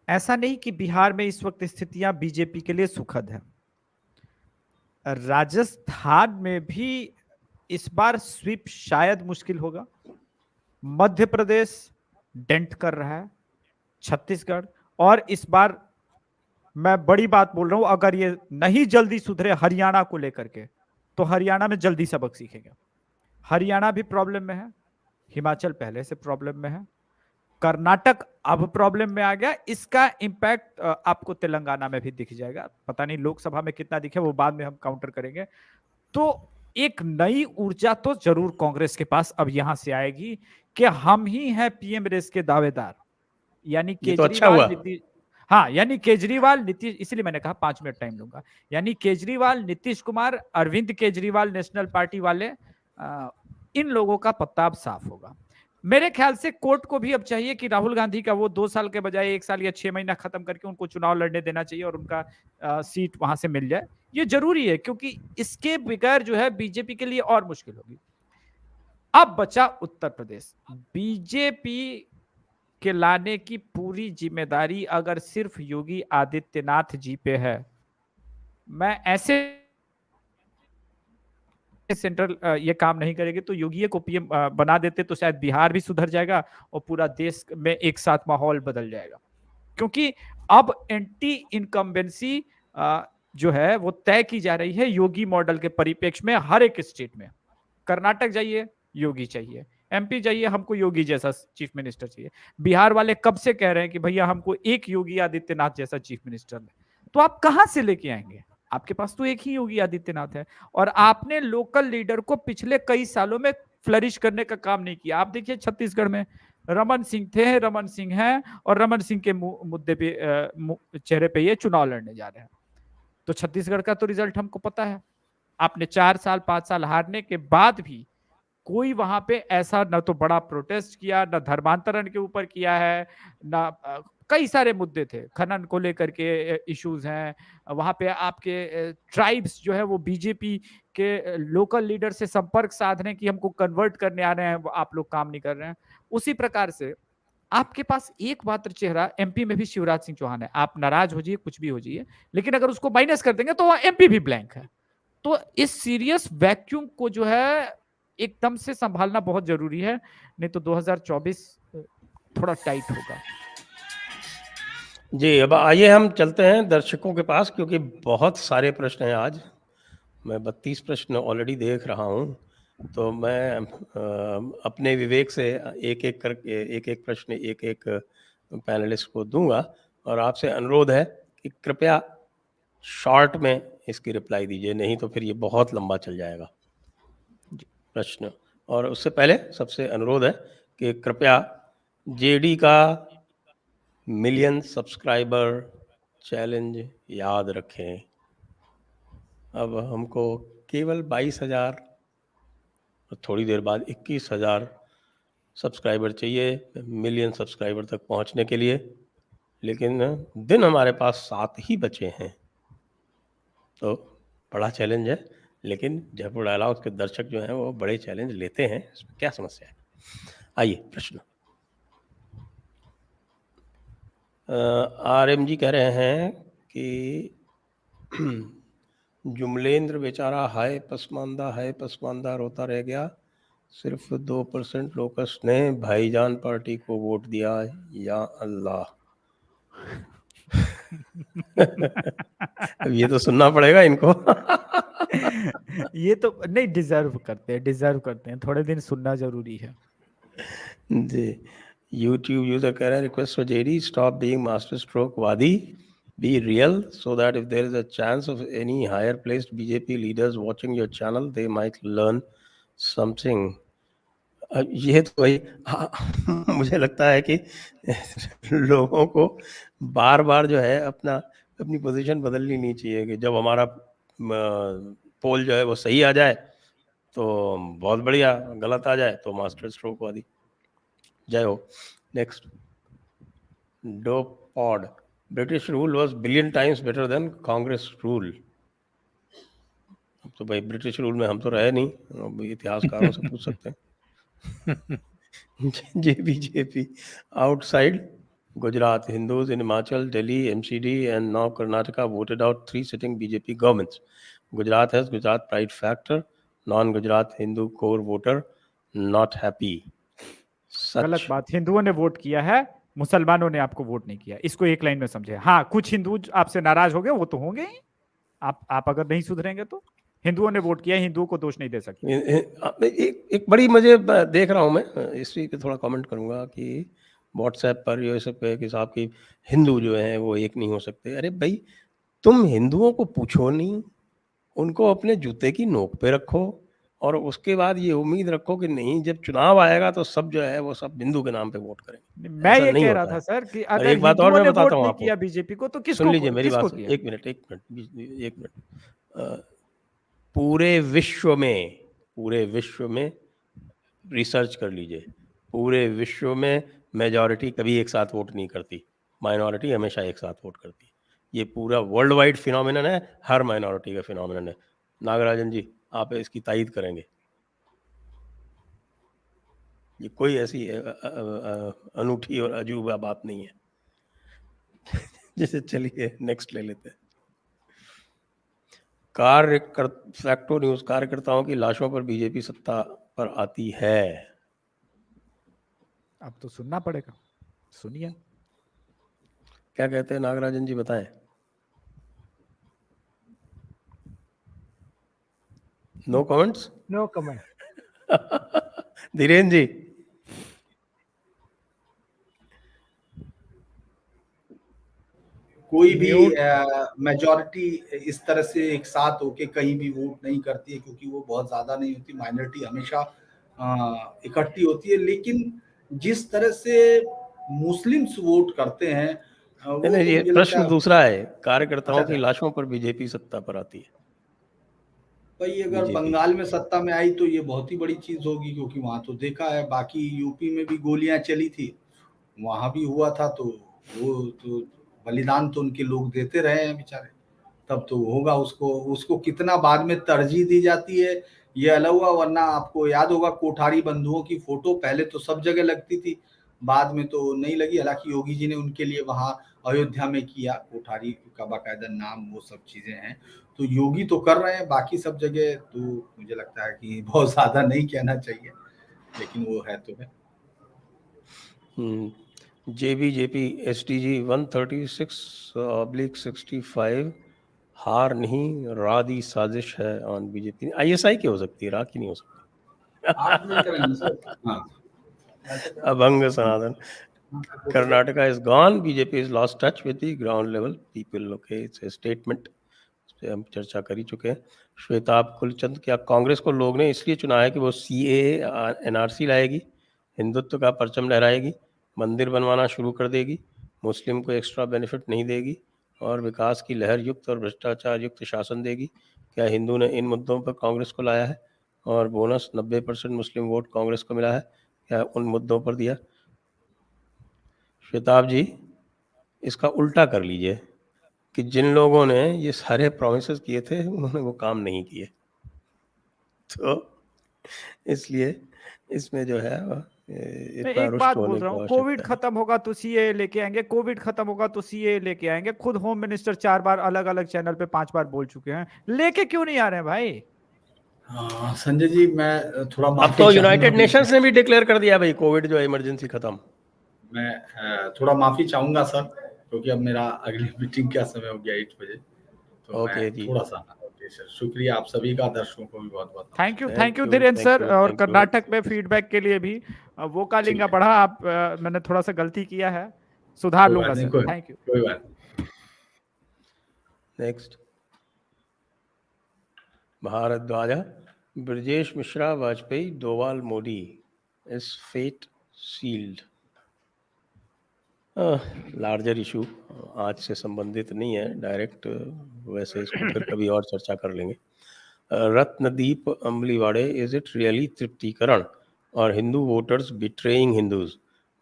ऐसा नहीं कि बिहार में इस वक्त स्थितियां बीजेपी के लिए सुखद है। राजस्थान में भी इस बार स्वीप शायद मुश्किल होगा। मध्य प्रदेश डेंट कर रहा है, छत्तीसगढ़, और इस बार मैं बड़ी बात बोल रहा हूं, अगर ये नहीं जल्दी सुधरे हरियाणा को लेकर के, तो हरियाणा में जल्दी सबक सीखेंगे। हरियाणा भी प्रॉब्लम में है, हिमाचल पहले से प्रॉब्लम में है, कर्नाटक अब प्रॉब्लम में आ गया। इसका इंपैक्ट आपको तेलंगाना में भी दिख जाएगा, पता नहीं लोकसभा में कितना दिखे, वो बाद में हम काउंटर करेंगे। तो एक नई ऊर्जा तो जरूर कांग्रेस के पास अब यहां से आएगी कि हम ही हैं पीएम रेस के दावेदार, यानी ये तो अच्छा केजरीवाल हुआ। नीतीश। हाँ, यानी केजरीवाल नीतीश, इसलिए मैंने कहा 5 मिनट टाइम लूंगा। यानी केजरीवाल, नीतीश कुमार, अरविंद केजरीवाल, नेशनल पार्टी वाले, इन लोगों का पत्ता अब साफ होगा। मेरे ख्याल से कोर्ट को भी अब चाहिए कि राहुल गांधी का वो 2 साल के बजाय 1 साल या 6 महीना खत्म करके उनको चुनाव लड़ने देना चाहिए और उनका सीट वहां से मिल जाए। ये जरूरी है, क्योंकि इसके बगैर जो है बीजेपी के लिए और मुश्किल होगी। अब बचा उत्तर प्रदेश। बीजेपी के लाने की पूरी जिम्मेदारी अगर सिर्फ योगी आदित्यनाथ जी पे है। मैं ऐसे सेंट्रल ये काम नहीं करेगी तो योगी को पीएम बना देते तो शायद बिहार भी सुधर जाएगा और पूरा देश में एक साथ माहौल बदल जाएगा। क्योंकि अब एंटी इनकम्बेंसी जो है वो तय की जा रही है योगी मॉडल के परिप्रेक्ष्य में। हर एक स्टेट में, कर्नाटक जाइए योगी चाहिए, MP जाइए हमको योगी जैसा चीफ मिनिस्टर चाहिए। बिहार वाले कब से कह रहे हैं कि भैया हमको एक योगी आदित्यनाथ जैसा चीफ मिनिस्टर है। तो आप कहां से लेके आएंगे? आपके पास तो एक ही योगी आदित्यनाथ है, और आपने लोकल लीडर को पिछले कई सालों में फ्लरिश करने का काम नहीं किया। आप देखिए छत्तीसगढ़ में रमन सिंह थे, रमन सिंह हैं, और रमन सिंह के मुद्दे पे चेहरे पे ये चुनाव लड़ने जा रहे हैं। तो छत्तीसगढ़ का तो रिजल्ट हमको पता है। आपने 4 साल 5 साल हारने के बाद भी कोई वहां पे ऐसा न तो बड़ा प्रोटेस्ट किया, न धर्मांतरण के ऊपर किया है, न कई सारे मुद्दे थे, खनन को लेकर के इश्यूज हैं वहां पे। आपके ट्राइब्स जो है वो बीजेपी के लोकल लीडर से संपर्क साधने की, हमको कन्वर्ट करने आ रहे हैं, आप लोग काम नहीं कर रहे हैं। उसी प्रकार से आपके पास एकमात्र चेहरा MP में भी शिवराज सिंह चौहान है। आप नाराज हो जाइए, कुछ भी हो जाइए, लेकिन अगर उसको माइनस कर देंगे तो MP भी ब्लैंक है। तो इस सीरियस वैक्यूम को जो है एकदम से संभालना बहुत जरूरी है, नहीं तो 2024 थोड़ा टाइट होगा। जी अब आइए हम चलते हैं दर्शकों के पास, क्योंकि बहुत सारे प्रश्न हैं आज। मैं 32 प्रश्न ऑलरेडी देख रहा हूं, तो मैं अपने विवेक से एक एक करके एक एक प्रश्न एक एक पैनलिस्ट को दूंगा, और आपसे अनुरोध है कि कृपया शॉर्ट में इसकी रिप्लाई दीजिए, नहीं तो फिर ये बहुत लंबा चल जाएगा प्रश्न। और उससे पहले सबसे अनुरोध है कि कृपया जेडी का मिलियन सब्सक्राइबर चैलेंज याद रखें। अब हमको केवल 22,000 और थोड़ी देर बाद 21,000 सब्सक्राइबर चाहिए मिलियन सब्सक्राइबर तक पहुंचने के लिए, लेकिन दिन हमारे पास 7 ही बचे हैं। तो बड़ा चैलेंज है, लेकिन जयपुर डायलॉग्स के दर्शक जो हैं वो बड़े चैलेंज लेते हैं, इसमें क्या समस्या है। आइए प्रश्न। RM जी कह रहे हैं कि जुमलेंद्र बेचारा हाय पसमानदा रोता रह गया, सिर्फ 2% लोकस ने भाईजान पार्टी को वोट दिया, या अल्लाह। अब ये तो सुनना पड़ेगा इनको। ये तो नहीं, डिजर्व करते हैं, थोड़े दिन सुनना जरूरी है। जी, YouTube यूजर कह रहे हैं request for JD stop being master stroke वादी, be real so that if there is a chance of any higher placed BJP leaders watching your channel they might learn something. ये तो भाई मुझे लगता है कि लोगों को बार बार जो है अपनी पोजीशन बदलनी नहीं चाहिए कि जब हमारा पोल जो है वो सही आ जाए तो बहुत बढ़िया, गलत आ जाए तो मास्टर स्ट्रोक वादी। जय हो। Next, dope pod, British rule was billion times better than Congress rule. अब तो भाई ब्रिटिश रूल में हम तो रहे नहीं, अब इतिहासकारों से पूछ सकते हैं। जेबीजेपी outside Gujarat, Hindus in Himachal, Delhi, MCD and now Karnataka voted out 3 sitting BJP governments. Gujarat has Gujarat pride factor, non-Gujarat Hindu core voter not happy. गलत सच। बात, हिंदुओं ने वोट किया है, मुसलमानों ने आपको वोट नहीं किया। इसको एक लाइन में समझे। हाँ, कुछ हिंदू आपसे नाराज हो गए, वो तो होंगे ही। आप अगर नहीं सुधरेंगे तो हिंदुओं ने वोट किया, हिंदुओं को दोष नहीं दे सकते। एक बड़ी मुझे देख रहा हूँ मैं, इसी पे थोड़ा कमेंट करूंगा कि व्हाट्सएप पर ये सब कि साहब की हिंदू जो है वो एक नहीं हो सकते। अरे भाई, तुम हिंदुओं को पूछो नहीं, उनको अपने जूते की नोक पे रखो और उसके बाद ये उम्मीद रखो कि नहीं जब चुनाव आएगा तो सब जो है वो सब हिंदू के नाम पे वोट करेंगे। मैं ऐसा ये नहीं कह रहा होता था है। सर कि और अगर एक बात और हिंदुओं मैं ने बताता वोट हूँ नहीं आपको, किया बीजेपी को, तो सुन किसको लीजिए मेरी किसको बात, किया? एक मिनट। पूरे विश्व में रिसर्च कर लीजिए, पूरे विश्व में मेजॉरिटी कभी एक साथ वोट नहीं करती, माइनॉरिटी हमेशा एक साथ वोट करती है। ये पूरा वर्ल्ड वाइड फिनोमिनन है, हर माइनॉरिटी का फिनोमिनन है। नागराजन जी, आप इसकी तायीद करेंगे? ये कोई ऐसी अनूठी और अजूबा बात नहीं है। जैसे चलिए नेक्स्ट ले लेते हैं। फैक्टो न्यूज, कार्यकर्ताओं की लाशों पर बीजेपी सत्ता पर आती है। अब तो सुनना पड़ेगा, सुनिए। क्या कहते हैं नागराजन जी, बताएं। No comments? No comment. Dhirendra ji, कोई भी मेजॉरिटी इस तरह से एक साथ होके कहीं भी वोट नहीं करती है, क्योंकि वो बहुत ज्यादा नहीं होती। माइनॉरिटी हमेशा इकट्ठी होती है, लेकिन जिस तरह से मुस्लिम्स वोट करते हैं वो नहीं, ये मुझे लगता प्रश्न है। दूसरा है, कार्यकर्ताओं अच्छा की अच्छा, लाशों पर बीजेपी सत्ता पर आती है। भाई अगर बीजेपी बंगाल में सत्ता में आई तो ये बहुत ही बड़ी चीज होगी, क्योंकि वहां तो देखा है, बाकी यूपी में भी गोलियां चली थी, वहां भी हुआ था, तो वो तो बलिदान तो उनके लोग देते रहे हैं बेचारे, तब तो होगा। उसको उसको कितना बाद में तरजीह दी जाती है ये अलग हुआ, वरना आपको याद होगा कोठारी बंधुओं की फोटो पहले तो सब जगह लगती थी, बाद में तो नहीं लगी। हालांकि योगी जी ने उनके लिए वहां अयोध्या में किया, कोठारी का बाकायदा नाम, वो सब चीजें हैं, तो योगी तो कर रहे हैं। बाकी सब जगह तो मुझे लगता है कि बहुत ज्यादा नहीं कहना चाहिए, लेकिन वो है तो है। जेबीजेपी एसटीजी 136/65 हार नहीं, रादी साजिश है ऑन बीजेपी। आईएसआई की हो सकती है, रा की नहीं हो सकती। आप नहीं करेंगे सर? हाँ, Abhang Sanatan, Karnataka is gone, BJP is lost touch with the ground level people. Okay, it's a statement, इस पे हम चर्चा कर ही चुके हैं। श्वेताब कुलचंद, क्या कांग्रेस को लोग ने इसलिए चुना है कि वो सीए एनआरसी लाएगी? हिंदुत्व का परचम लहराएगी, मंदिर बनवाना शुरू कर देगी, मुस्लिम को एक्स्ट्रा बेनिफिट नहीं देगी और विकास की लहर युक्त और भ्रष्टाचार युक्त शासन देगी। क्या हिंदू ने इन मुद्दों पर कांग्रेस को लाया है और बोनस 90% मुस्लिम वोट कांग्रेस को मिला है? क्या उन मुद्दों पर दिया? श्वेताब जी, इसका उल्टा कर लीजिए कि जिन लोगों ने ये सारे प्रॉमिसेस किए थे उन्होंने वो काम नहीं किए, तो इसलिए इसमें जो है मैं इतना एक रुष्ट बात होने बोल की रहा हूँ, आवश्यकता कोविड है। खत्म होगा तो सीए लेके आएंगे, कोविड खत्म होगा तो सीए लेके आएंगे। खुद होम मिनिस्टर 4 बार अलग अलग चैनल पे 5 बार बोल चुके हैं, लेके क्यों नहीं आ रहे हैं भाई? हाँ संजय जी, मैं थोड़ा अब माफी तो चाहूंगा, यूनाइटेड नेशंस ने भी डिक्लेयर कर दिया भाई कोविड जो है इमरजेंसी खत्म। मैं थोड़ा माफी चाहूंगा सर, क्योंकि अब मेरा अगली मीटिंग का समय हो गया 8 बजे, तो ओके मैं जी, थोड़ा सा ओके सर, शुक्रिया आप सभी का, दर्शकों को भी बहुत बहुत thank you thank you, Dhirendra thank sir. You, और थैंक यू। कर्नाटक में फीडबैक के लिए भी वो का लिंगा ठीक है, पढ़ा आप, मैंने थोड़ा सा गलती किया है, सुधार कोई लूंगा बात नहीं, सर। Thank you. कोई बात नहीं। Next, Bhardwaj, Brajesh Mishra Vajpayee Doval Modi is fate sealed. Larger issue आज से संबंधित नहीं है डायरेक्ट, वैसे इसको फिर कभी और चर्चा कर लेंगे। रत्नदीप अम्बलीवाड़े, इज इट रियली तृप्तिकरण और Hindu voters betraying Hindus?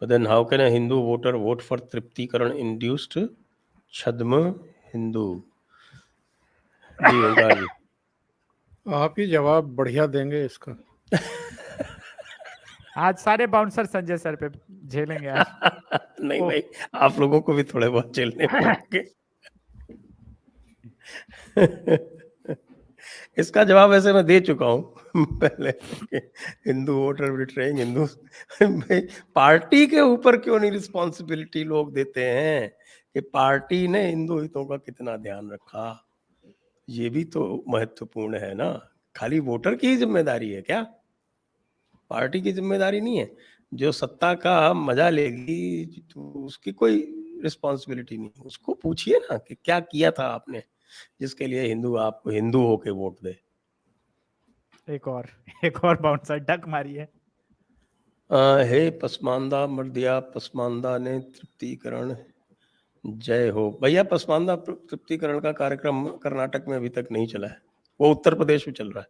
But then how can a Hindu voter vote for तृप्तिकरण induced छद्म हिंदू? जी ओंकार जी। आप ही जवाब बढ़िया देंगे इसका। आज सारे बाउंसर संजय सर पे झेलेंगे आज। नहीं भाई, आप लोगों को भी थोड़े बहुत झेलने पड़ेंगे। इसका जवाब वैसे मैं दे चुका हूँ पहले कि हिंदू वोटर बिट्रेइंग हिंदू। भाई पार्टी के ऊपर क्यों नहीं रिस्पॉन्सिबिलिटी लोग देते हैं कि पार्टी ने हिंदू हितों का कितना ध्यान रखा? ये भी तो महत्वपूर्ण है ना, खाली वोटर की ही जिम्मेदारी है क्या? पार्टी की जिम्मेदारी नहीं है? जो सत्ता का मजा लेगी तो उसकी कोई रिस्पॉन्सिबिलिटी नहीं, उसको पूछिए ना कि क्या किया था आपने जिसके लिए हिंदू आपको हिंदू होके वोट दे। एक और बाउंसर डक मारी है। हे पसमानदा मर्दिया, पसमानदा ने तृप्तिकरण जय हो। भैया पसमानदा तृप्तिकरण का कार्यक्रम कर्नाटक में अभी तक नहीं चला है, वो उत्तर प्रदेश में चल रहा है।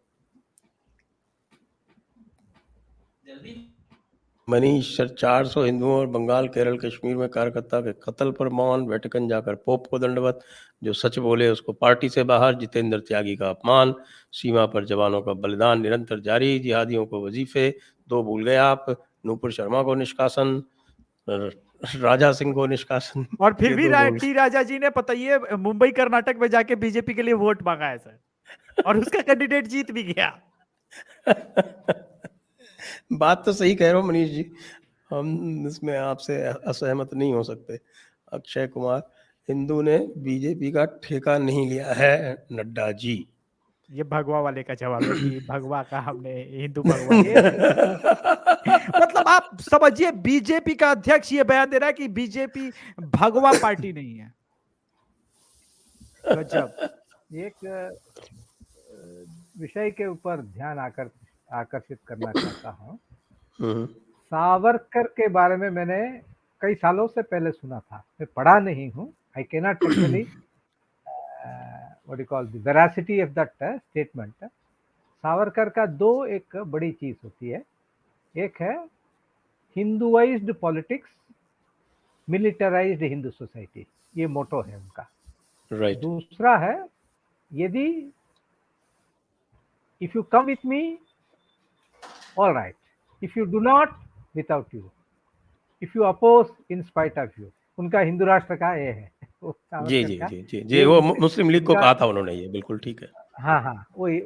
मनीष सर, 400 हिंदुओं और बंगाल केरल कश्मीर में कार्यकर्ता के कत्ल पर मौन, वेटिकन जाकर पोप को दंडवत, जो सच बोले उसको पार्टी से बाहर, जितेंद्र त्यागी का अपमान, सीमा पर जवानों का बलिदान निरंतर जारी, जिहादियों को वजीफे, 2 भूल गए आप, नूपुर शर्मा को निष्कासन, राजा सिंह को निष्कासन। और फिर ये भी 2 भूल टी राजा जी ने पता ये मुंबई कर्नाटक में जाके बीजेपी के लिए वोट मांगा है सर, और उसका कैंडिडेट जीत भी गया। बात तो सही कह रहे हो मनीष जी, हम इसमें आपसे असहमत नहीं हो सकते। अक्षय कुमार, हिंदू ने बीजेपी का ठेका नहीं लिया है नड्डा जी। ये भगवा वाले का जवाब है कि भगवा का हमने हिंदू भगवा मतलब आप समझिए, बीजेपी का अध्यक्ष ये बयान दे रहा है कि बीजेपी भगवा पार्टी नहीं है। गजब। एक विषय के ऊपर ध्यान आकर्षित करना चाहता हूँ। सावरकर के बारे में मैंने कई सालों से पहले सुना था, मैं पढ़ा नहीं हूँ। I can not actually what you call the veracity of that statement. Savarkar का 2 एक बड़ी चीज होती है, एक है Hinduised politics, militarised Hindu society, ये मोटो है उनका। राइट। दूसरा है, यदि if you come with me all right, if you do not without you, if you oppose in spite of you. उनका हिंदू राष्ट्र का ये है जी जी जी जी जी, वो मुस्लिम लीग को कहा था उन्होंने, ये बिल्कुल ठीक है। हाँ हाँ, वही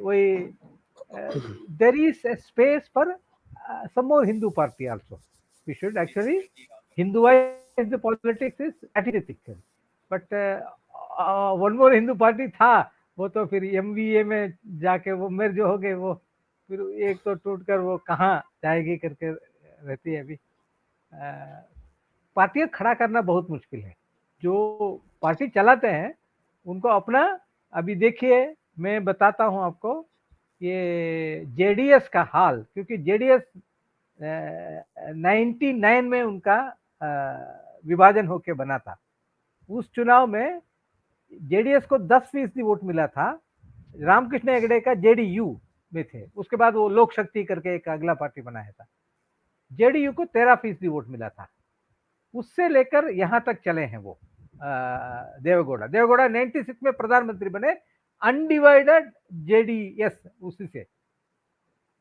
there is a space for some more Hindu party also. We should actually Hinduize the politics is antithetical. But one more Hindu party था, वो तो फिर MVA में जाके वो merge हो गए, वो फिर एक तो टूटकर वो कहाँ जाएगी करके रहती है। अभी पार्टियां खड़ा करना बहुत मुश्किल है। जो पार्टी चलाते हैं उनको अपना, अभी देखिए मैं बताता हूं आपको ये जेडीएस का हाल, क्योंकि जेडीएस 99 में उनका विभाजन होके बना था। उस चुनाव में जेडीएस को 10% वोट मिला था। रामकृष्ण हेगड़े का जेडीयू में थे, उसके बाद वो लोक शक्ति करके एक अगला पार्टी बनाया था। जेडीयू को 13% वोट मिला था। उससे लेकर यहां तक चले हैं वो देवेगौड़ा 96 में प्रधानमंत्री बने, अनडिवाइडेड जेडीएस उसी से।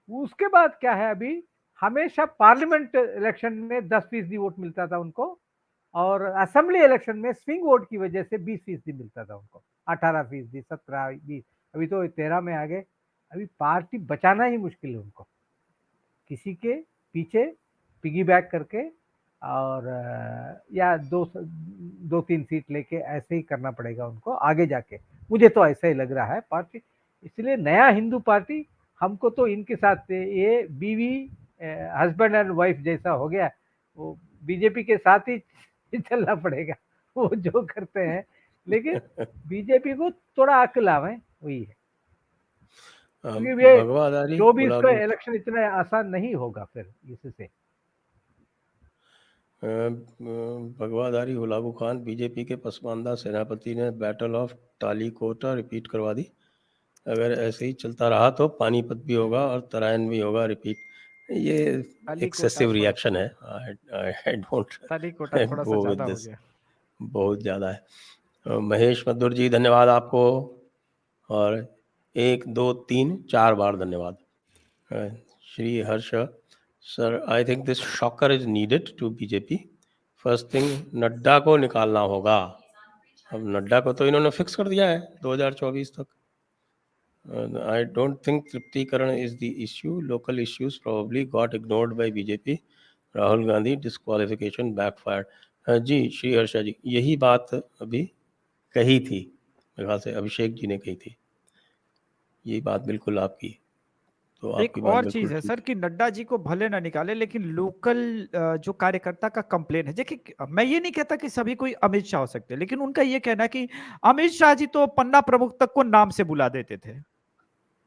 उसके बाद क्या है, अभी हमेशा पार्लियामेंट इलेक्शन में 10% वोट मिलता था उनको, और असेंबली इलेक्शन में स्विंग वोट की वजह से 20% मिलता था उनको, 18%, 17, 20, अभी तो 13 में आ गए। अभी पार्टी बचाना ही मुश्किल है उनको, किसी के पीछे पिगी बैक करके, और या 2-3 सीट लेके ऐसे ही करना पड़ेगा उनको आगे जाके। मुझे तो ऐसा ही लग रहा है पार्टी। इसलिए नया हिंदू पार्टी, हमको तो इनके साथ ये बीवी हस्बैंड एंड वाइफ जैसा हो गया, वो बीजेपी के साथ ही चलना पड़ेगा, वो जो करते हैं। लेकिन बीजेपी को थोड़ा अक्ल आवे, वही है। क्योंकि ये भगवादारी 24 का हुलागु इलेक्शन इतना आसान नहीं होगा फिर इससे। भगवादारी हुलागु खान, बीजेपी के पसमानदा सेनापति ने बैटल ऑफ टालीकोटा रिपीट करवा दी। अगर ऐसे ही चलता रहा तो पानीपत भी होगा और तराइन भी होगा रिपीट। ये एक्सेसिव रिएक्शन है। आई डोंट तालीकोटा थोड़ा सा गो विद ज्यादा हो दिस, गया। बहुत ज़्यादा है। महेश मधुर जी, धन्यवाद आपको, और 1, 2, 3, 4 बार धन्यवाद। Shri Harsh sir, I think this shocker is needed to BJP. First thing, Nadda को निकालना होगा। अब नड्डा को तो इन्होंने फिक्स कर दिया है 2024 तक। I don't think तृप्तिकरण is the issue. Local issues probably got ignored by BJP. Rahul Gandhi disqualification backfired. जी श्री हर्षा जी, यही बात अभी कही थी, मेरे ख्याल से अभिषेक जी ने कही थी, यही बात बिल्कुल आपकी। तो एक आपकी बात और बिल्कुल चीज है ठीक सर कि नड्डा जी को भले ना निकाले, लेकिन लोकल जो कार्यकर्ता का कंप्लेन है, देखिए मैं ये नहीं कहता कि सभी कोई अमित शाह हो सकते, लेकिन उनका ये कहना है कि अमित शाह जी तो पन्ना प्रमुख तक को नाम से बुला देते थे।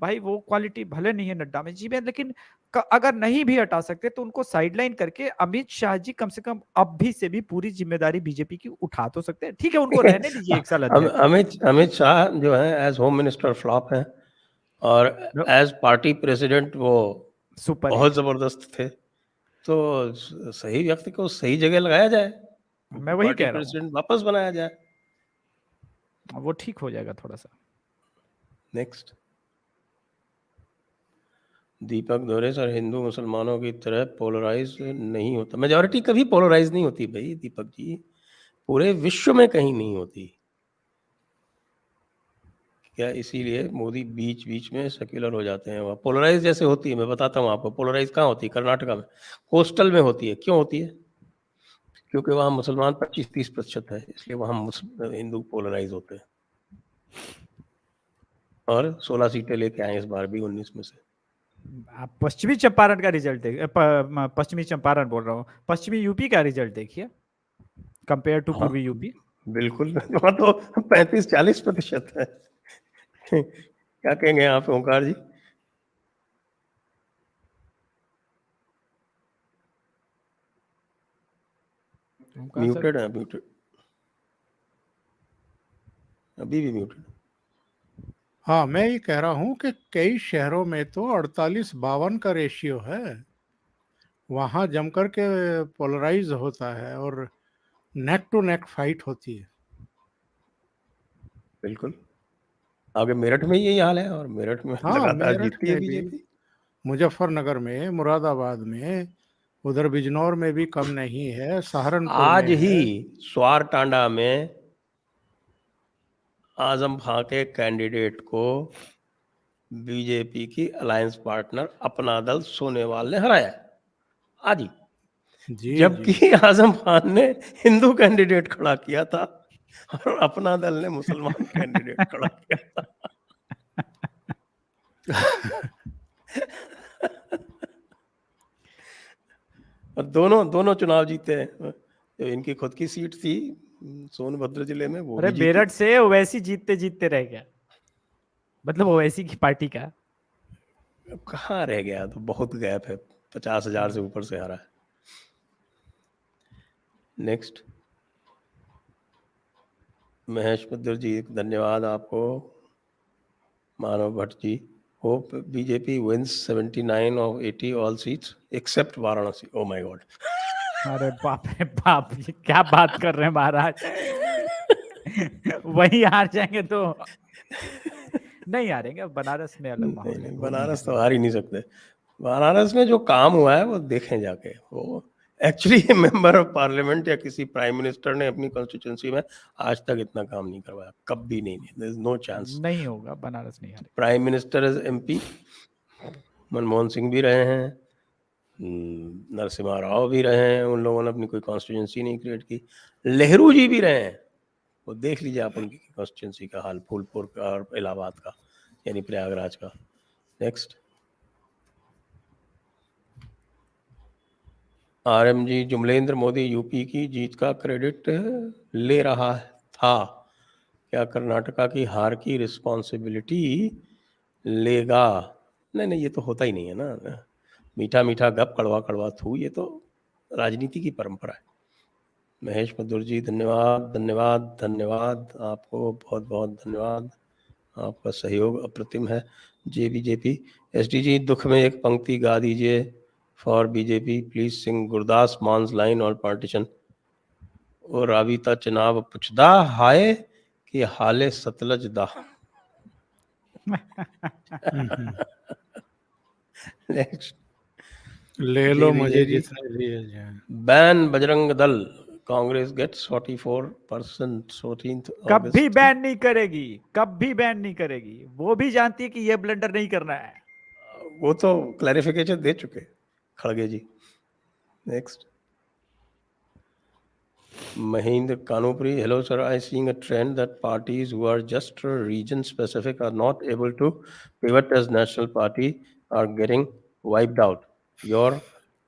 भाई वो क्वालिटी भले नहीं है नड्डा में जी में, लेकिन अगर नहीं भी हटा सकते तो उनको साइडलाइन करके अमित शाह जी कम से कम अब भी से भी पूरी जिम्मेदारी बीजेपी की उठा तो सकते हैं। ठीक है, उनको रहने दीजिए 1 साल अध्यक्ष। अमित शाह जो है एज होम मिनिस्टर फ्लॉप है, और एज पार्टी प्रेसिडेंट वो सुपर बहुत जबरदस्त थे। तो सही व्यक्ति को सही जगह लगाया जाए, मैं वही पार्टी कह रहा हूँ, प्रेसिडेंट वापस बनाया जाए, वो ठीक हो जाएगा थोड़ा सा। नेक्स्ट, दीपक दोरे सर, हिंदू मुसलमानों की तरह पोलराइज नहीं होता। मेजॉरिटी कभी पोलराइज नहीं होती भाई दीपक जी, पूरे विश्व में कहीं नहीं होती क्या, इसीलिए मोदी बीच बीच में सेक्युलर हो जाते हैं। वहाँ पोलराइज जैसे होती है, मैं बताता हूँ आपको, पोलराइज कहाँ होती है, कर्नाटका में, कोस्टल में होती है। क्यों होती है? क्योंकि वहाँ मुसलमान 25-30% है, इसलिए वहाँ हिंदू पोलराइज होते हैं, और 16 सीटें लेके आए इस बार भी 19 में से। आप पश्चिमी चंपारण का रिजल्ट देखिए, पश्चिमी चंपारण बोल रहा हूँ, पश्चिमी यूपी का रिजल्ट देखिए कंपेयर टू पूर्वी यूपी। बिल्कुल, वहाँ तो 35-40% है। क्या कहेंगे आप ओंकार जी? म्यूटेड है, म्यूटेड, अभी भी म्यूटेड। हाँ, मैं ये कह रहा हूँ कि कई शहरों में तो 48-52 का रेशियो है, वहां जमकर के पोलराइज होता है और नेक टू नेक फाइट होती है। बिल्कुल, आगे मेरठ में यही हाल है, और मेरठ में हाँ, लगातार मेरठ जीतती है में भी, बीजेपी। मुजफ्फरनगर में, मुरादाबाद में, उधर बिजनौर में भी कम नहीं है, सहारनपुर आज में ही है। स्वार टांडा में आजम खां के कैंडिडेट को बीजेपी की अलायंस पार्टनर अपना दल सोनेवाल ने हराया आज ही, जी जबकि जी। आजम खान ने हिंदू कैंडिडेट खड़ा किया था और अपना दल ने मुसलमान कैंडिडेट खड़ा किया था। और दोनों चुनाव जीते हैं। जो इनकी खुद की सीट थी सोनभद्र जिले में, वो अरे भी जीती। मेरठ से ओवैसी जीतते जीतते रह गया, मतलब ओवैसी की पार्टी का। अब कहाँ रह गया, तो बहुत गैप है। 50,000 से ऊपर से हारा है। नेक्स्ट, महेश मद्दर जी, धन्यवाद आपको। Manav Bhatt ji, hope BJP wins 79 of 80 all seats except Varanasi. Oh my God. अरे बाप रे बाप, ये क्या बात कर रहे हैं महाराज। वही हार जाएंगे तो नहीं हारेंगे, बनारस में अलग माहौल है, नहीं, वो नहीं बनारस तो हारेंगे। हार ही नहीं सकते। बनारस में जो काम हुआ है वो देखें जाके। वो एक्चुअली मेंबर ऑफ पार्लियामेंट या किसी प्राइम मिनिस्टर ने अपनी कॉन्स्टिट्यूंसी में आज तक इतना काम नहीं करवाया, कभी नहीं। There is no chance. नहीं होगा, बनारस नहीं हारेगा। Prime minister is MP, Manmohan Singh भी रहे हैं, नरसिम्हा राव भी रहे हैं, उन लोगों ने अपनी कोई कॉन्स्टिट्यूंसी नहीं क्रिएट की। नेहरू जी भी रहे हैं, वो देख लीजिए आप उनकी कॉन्स्टिट्यूंसी का हाल, फूलपुर का और इलाहाबाद का, यानी प्रयागराज का। नेक्स्ट, आरएमजी, जुमलेंद्र मोदी यूपी की जीत का क्रेडिट ले रहा था, क्या कर्नाटका की हार की रिस्पॉन्सिबिलिटी लेगा? नहीं, ये तो होता ही नहीं है ना। मीठा मीठा गप, कड़वा कड़वा थू, ये तो राजनीति की परंपरा है। महेश मधुर जी, धन्यवाद धन्यवाद धन्यवाद आपको, बहुत बहुत धन्यवाद, आपका सहयोग अप्रतिम है। जेबीजेपी, एसडी जी, दुख में एक पंक्ति गा दीजिए for BJP please sing Gurdas Manas line और पार्टीशन। और राविता चनाब पुछदा हाय कि हाले सतलज दा। नेक्स्ट, ले लो मुझे JBJP, जितने लिए जाए। Ban Bajrang Dal, Congress gets 44%, 14th कभी अगस्त। बैन नहीं करेगी, कभी बैन नहीं करेगी। वो भी जानती है कि ये ब्लंडर नहीं करना है। वो तो क्लैरिफिकेशन दे चुके खड़गे ji. Next, Mahendra Kanupuri, hello sir, I seeing a trend that parties who are just region specific are not able to pivot as national party are getting wiped out. Your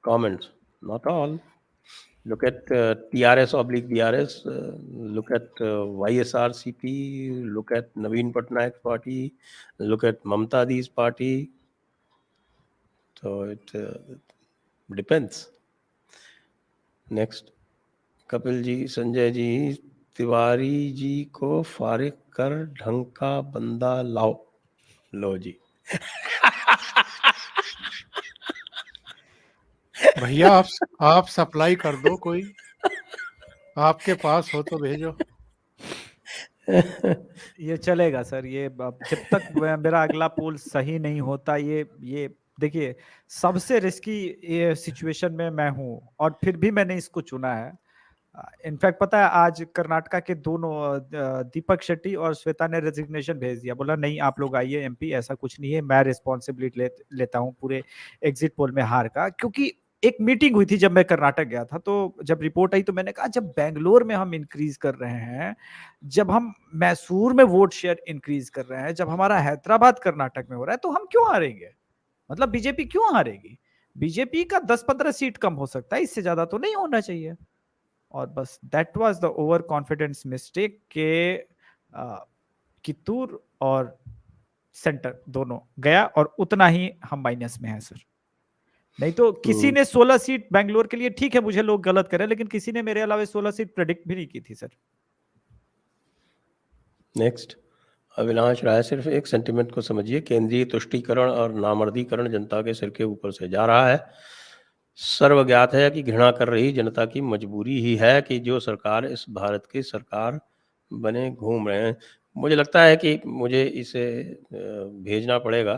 comments? Not all. Look at TRS oblique BRS, look at YSRCP, look at Naveen Patnaik's party, look at Mamta Di's party. So it depends. Next, Kapil ji, Sanjay ji, Tiwari ji को फारिग कर ढंग का बंदा लाओ। लो जी। भैया आप सप्लाई कर दो, कोई आपके पास हो तो भेजो। ये चलेगा सर, ये जब तक मेरा अगला पोल सही नहीं होता, ये देखिए, सबसे रिस्की ये सिचुएशन में मैं हूं और फिर भी मैंने इसको चुना है। इनफैक्ट पता है, आज कर्नाटका के दोनों दीपक शेट्टी और श्वेता ने रेजिग्नेशन भेज दिया, बोला नहीं आप लोग आइए एमपी, ऐसा कुछ नहीं है, मैं रिस्पॉन्सिबिलिटी लेता हूं पूरे एग्जिट पोल में हार का। क्योंकि एक मीटिंग हुई थी जब मैं कर्नाटक गया था, तो जब रिपोर्ट आई तो मैंने कहा जब बेंगलोर में हम इंक्रीज कर रहे हैं, जब हम मैसूर में वोट शेयर इंक्रीज कर रहे हैं, जब हमारा हैदराबाद कर्नाटक में हो रहा है, तो हम क्यों हारेंगे? मतलब बीजेपी क्यों हारेगी? बीजेपी का 10-15 सीट कम हो सकता है, इससे ज्यादा तो नहीं होना चाहिए। और बस that was the over confidence mistake के कित्तूर और सेंटर दोनों गया और उतना ही हम माइनस में है सर। नहीं तो किसी ने 16 सीट बेंगलोर के लिए, ठीक है मुझे लोग गलत करें, लेकिन किसी ने मेरे अलावा 16 सीट प्रेडिक्ट भी नहीं की थी सर। नेक्स्ट, अविनाश राय, सिर्फ एक सेंटिमेंट को समझिए, केंद्रीय तुष्टीकरण और नामर्दीकरण जनता के सिर के ऊपर से जा रहा है। सर्वज्ञात है कि घृणा कर रही जनता की मजबूरी ही है कि जो सरकार इस भारत की सरकार बने घूम रहे हैं। मुझे लगता है कि मुझे इसे भेजना पड़ेगा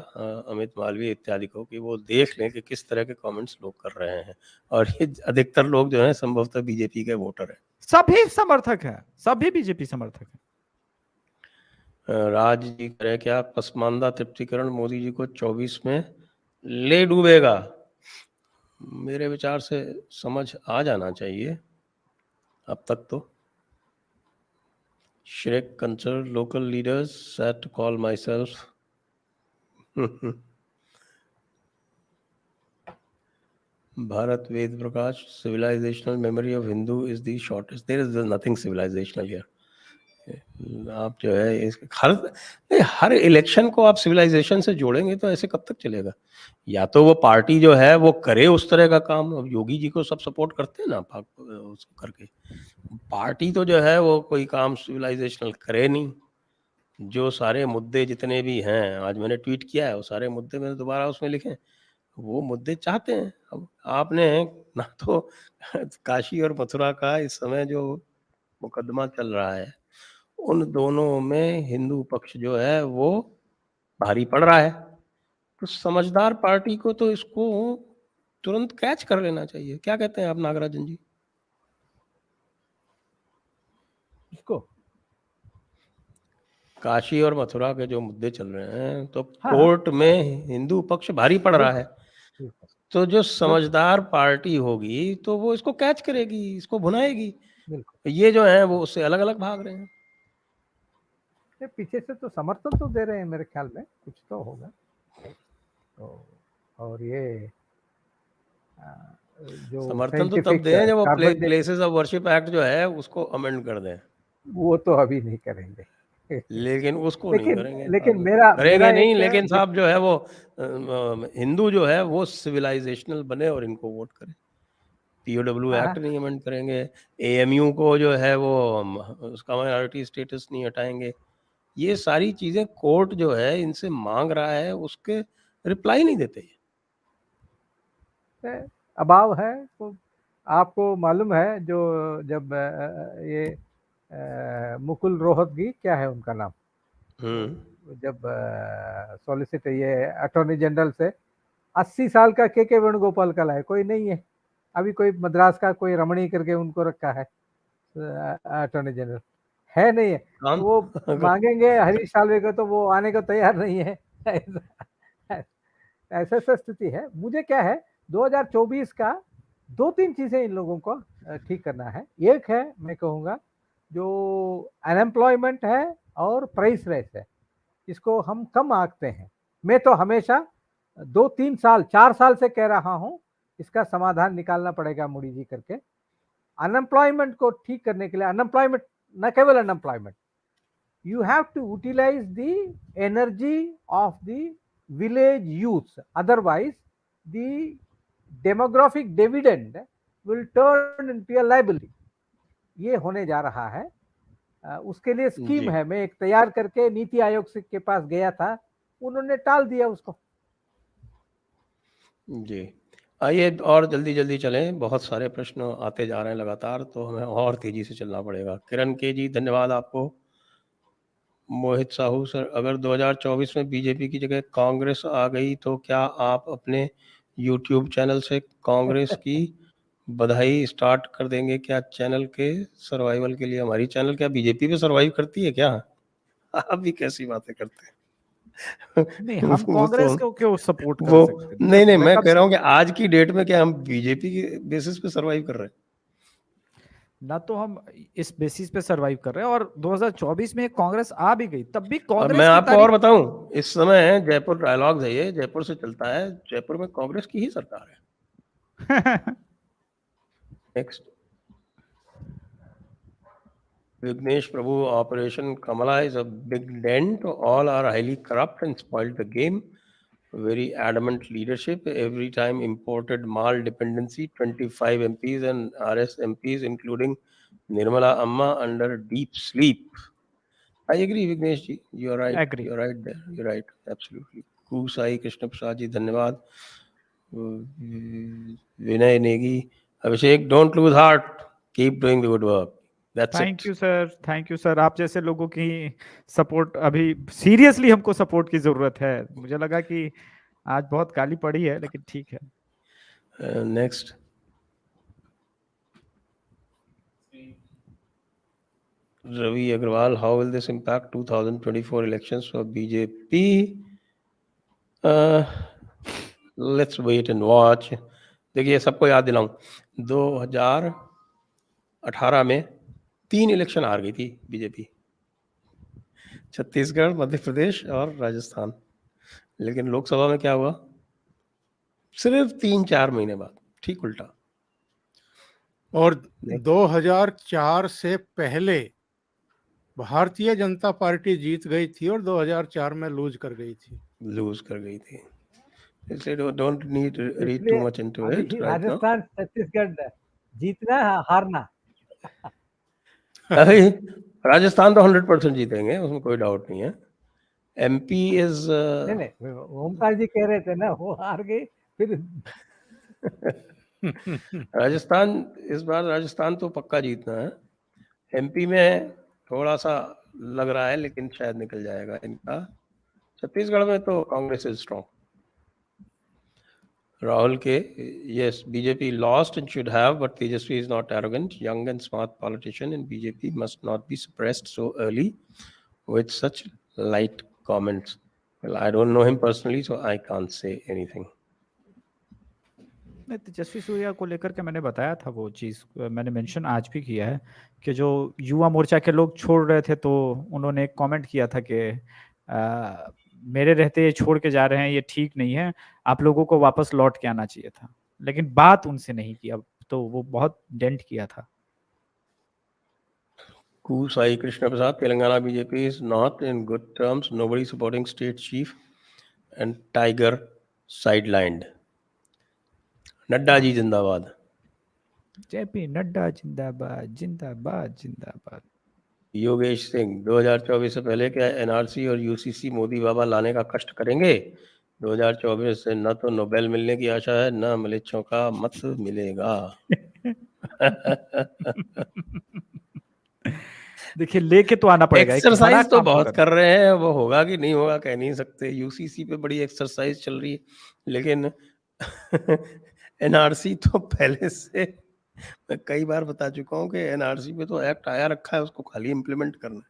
अमित मालवीय इत्यादि को, कि वो देख लें कि किस तरह के कमेंट्स लोग कर रहे हैं। और ये अधिकतर लोग जो हैं संभवतः बीजेपी के वोटर हैं। सभी समर्थक हैं, सभी बीजेपी समर्थक हैं। राज जी कह रहे क्या पसमानदा तृप्तिकरण मोदी जी को 24 में ले डूबेगा? मेरे विचार से समझ आ जाना चाहिए अब तक तो। Shrek concerned local leaders sad to call myself. Bharat Ved Prakash, civilizational memory of Hindu is the shortest. There is nothing civilizational here. आप जो है इस हर इलेक्शन को आप सिविलाइजेशन से जोड़ेंगे तो ऐसे कब तक चलेगा? या तो वो पार्टी जो है वो करे उस तरह का काम। अब योगी जी को सब सपोर्ट करते हैं ना उसको करके। पार्टी तो जो है वो कोई काम सिविलाइजेशनल करे नहीं। जो सारे मुद्दे जितने भी हैं, आज मैंने ट्वीट किया है, वो सारे मुद्दे मैंने दोबारा उसमें लिखे। वो मुद्दे चाहते हैं। अब आपने ना तो काशी और मथुरा का इस समय जो मुकदमा चल रहा है, उन दोनों में हिंदू पक्ष जो है वो भारी पड़ रहा है। तो समझदार पार्टी को तो इसको तुरंत कैच कर लेना चाहिए। क्या कहते हैं आप नागराजन जी? इसको काशी और मथुरा के जो मुद्दे चल रहे हैं, तो हाँ, कोर्ट में हिंदू पक्ष भारी पड़ रहा है। बिल्कुल, तो जो समझदार पार्टी होगी तो वो इसको कैच करेगी, इसको भुनाएगी। बिल्कुल। ये जो है वो उससे अलग अलग भाग रहे हैं। ये पीछे से तो समर्थन तो दे रहे हैं, मेरे ख्याल में कुछ तो होगा। तो और ये जो समर्थन तो तब साइंटिफिक दें जब वो carbon places of worship act जो है उसको अमेंड कर दें, वो तो अभी नहीं करेंगे। लेकिन उसको नहीं लेकिन करेंगे लेकिन साहब। मेरा करेंगे नहीं, एक लेकिन साहब जो है वो हिंदू जो है वो सिविलाइजेशनल बने और इनको वोट करें। पीओडब्ल्यू हाँ, एक्ट नहीं अमेंड करेंगे, एएमयू को जो है वो उसका माइनॉरिटी स्टेटस नहीं हटाएंगे। ये सारी चीजें कोर्ट जो है इनसे मांग रहा है, उसके रिप्लाई नहीं देते। अभाव है। तो आपको मालूम है जो जब ये मुकुल रोहतगी, क्या है उनका नाम, जब सॉलिसिटर ये अटॉर्नी जनरल से 80 साल का के वेणुगोपाल का लाए, कोई नहीं है अभी, कोई मद्रास का कोई रमणी करके उनको रखा है अटॉर्नी जनरल, है नहीं है। काम वो मांगेंगे हरीश साल्वे को तो वो आने को तैयार नहीं है। ऐसा स्थिति है। मुझे क्या है, 2024 का 2-3 चीजें इन लोगों को ठीक करना है। एक है, मैं कहूँगा, जो अनएम्प्लॉयमेंट है और प्राइस रेस है, इसको हम कम आंकते हैं। मैं तो हमेशा 2-3 साल 4 साल से कह रहा हूं, इसका समाधान निकालना पड़ेगा मोदी जी करके। अनएम्प्लॉयमेंट को ठीक करने के लिए, अनएम्प्लॉयमेंट न केवल unemployment, you have to utilize the energy of the village youth, otherwise the demographic dividend will turn into a liability. ये होने जा रहा है। उसके लिए स्कीम है, मैं एक तैयार करके नीति आयोग से के पास गया था, उन्होंने टाल दिया उसको। जी, आइए और जल्दी जल्दी चलें, बहुत सारे प्रश्न आते जा रहे हैं लगातार, तो हमें और तेजी से चलना पड़ेगा। किरण के जी, धन्यवाद आपको। मोहित साहू सर, अगर 2024 में बीजेपी की जगह कांग्रेस आ गई तो क्या आप अपने यूट्यूब चैनल से कांग्रेस की बधाई स्टार्ट कर देंगे? क्या चैनल के सर्वाइवल के लिए हमारी चैनल क्या बीजेपी पे सर्वाइव करती है क्या? आप भी कैसी बातें करते हैं। नहीं, हम कांग्रेस को क्यों सपोर्ट कर वो सकते हैं? नहीं, मैं कह रहा हूँ कि आज की डेट में क्या हम बीजेपी के बेसिस पे सर्वाइव कर रहे हैं? ना तो हम इस बेसिस पे सरवाइव कर रहे हैं, और 2024 में कांग्रेस आ भी गई तब भी और कांग्रेस मैं की आपको और बताऊं, इस समय जयपुर डायलॉग्स है, ये जयपुर से चलता है, जयपुर में कांग्रेस की ही सरकार है। Next, Vignesh Prabhu, Operation Kamala is a big dent. All are highly corrupt and spoiled the game. Very adamant leadership. Every time imported mal dependency, 25 MPs and RS MPs, including Nirmala Amma, under deep sleep. I agree, Vignesh ji. You're right. Agree. You're right there. You're right. Absolutely. Kusai Krishna Prasad ji, धन्यवाद. Vinay Negi, Abhishek, don't lose heart. Keep doing the good work. That's it. Thank you sir. आप जैसे लोगों की सपोर्ट, अभी सीरियसली हमको सपोर्ट की जरूरत है। मुझे लगा कि आज बहुत गाली पड़ी है, लेकिन ठीक है। Next, Ravi Agrawal, how will this impact 2024 elections for BJP? Let's wait and watch. देखिए, सबको याद दिलाऊं, 2018 में 3 इलेक्शन हार गई थी बीजेपी, छत्तीसगढ़, मध्य प्रदेश और राजस्थान। लेकिन लोकसभा में क्या हुआ? सिर्फ 3-4 महीने बाद ठीक उल्टा। और 2004 से पहले भारतीय जनता पार्टी जीत गई थी और 2004 में लूज कर गई थी। लूज कर गई थी, इसलिए डोंट नीड रीड इसलिए टू मच इनटू अभी it right now. Rajasthan Chhattisgarh जीतना हारना। अभी राजस्थान तो 100% जीतेंगे, उसमें कोई डाउट नहीं है। एमपी इज नहीं नहीं, ओमकार जी कह रहे थे ना वो हार गई फिर। राजस्थान, इस बार राजस्थान तो पक्का जीतना है। एमपी में थोड़ा सा लग रहा है, लेकिन शायद निकल जाएगा इनका। छत्तीसगढ़ में तो Congress is strong. Rahul K, yes, BJP lost and should have, but Tejasvi is not arrogant. Young and smart politician in BJP must not be suppressed so early with such light comments. Well, I don't know him personally, so I can't say anything. नहीं, तेजस्वी सूर्या को लेकर के मैंने बताया था, वो चीज़ मैंने मेंशन आज भी किया है कि जो युवा मोर्चा के लोग छोड़ रहे थे तो उन्होंने एक कमेंट किया था कि मेरे रहते ये छोड़ के जा रहे हैं, ये ठीक नहीं है, आप लोगों को वापस लौट के आना चाहिए था, लेकिन बात उनसे नहीं किया, तो वो बहुत डेंट किया था। Ku Sai Krishna Prasad, Telangana BJP is not in good terms. Nobody supporting state chief and Tiger sidelined. Nadda ji जिंदाबाद। जेपी नड्डा जिंदाबाद जिंदाबाद जिंदाबाद। योगेश सिंह, 2024 से पहले क्या एनआरसी और यूसीसी मोदी बाबा लाने का कष्ट करेंगे? 2024 से न तो नोबेल मिलने की आशा है, न मलेच्छों का मत मिलेगा। देखिए लेके तो आना पड़ेगा, एक बड़ा एक्सरसाइज तो काम बहुत करना। कर रहे हैं, वो होगा कि नहीं होगा कह नहीं सकते। यूसीसी पे बड़ी एक्सरसाइज चल रही है, लेकिन एनआरसी तो पहले से मैं कई बार बता चुका हूँ कि एनआरसी पे तो एक्ट आया रखा है, उसको खाली इम्प्लीमेंट करना है।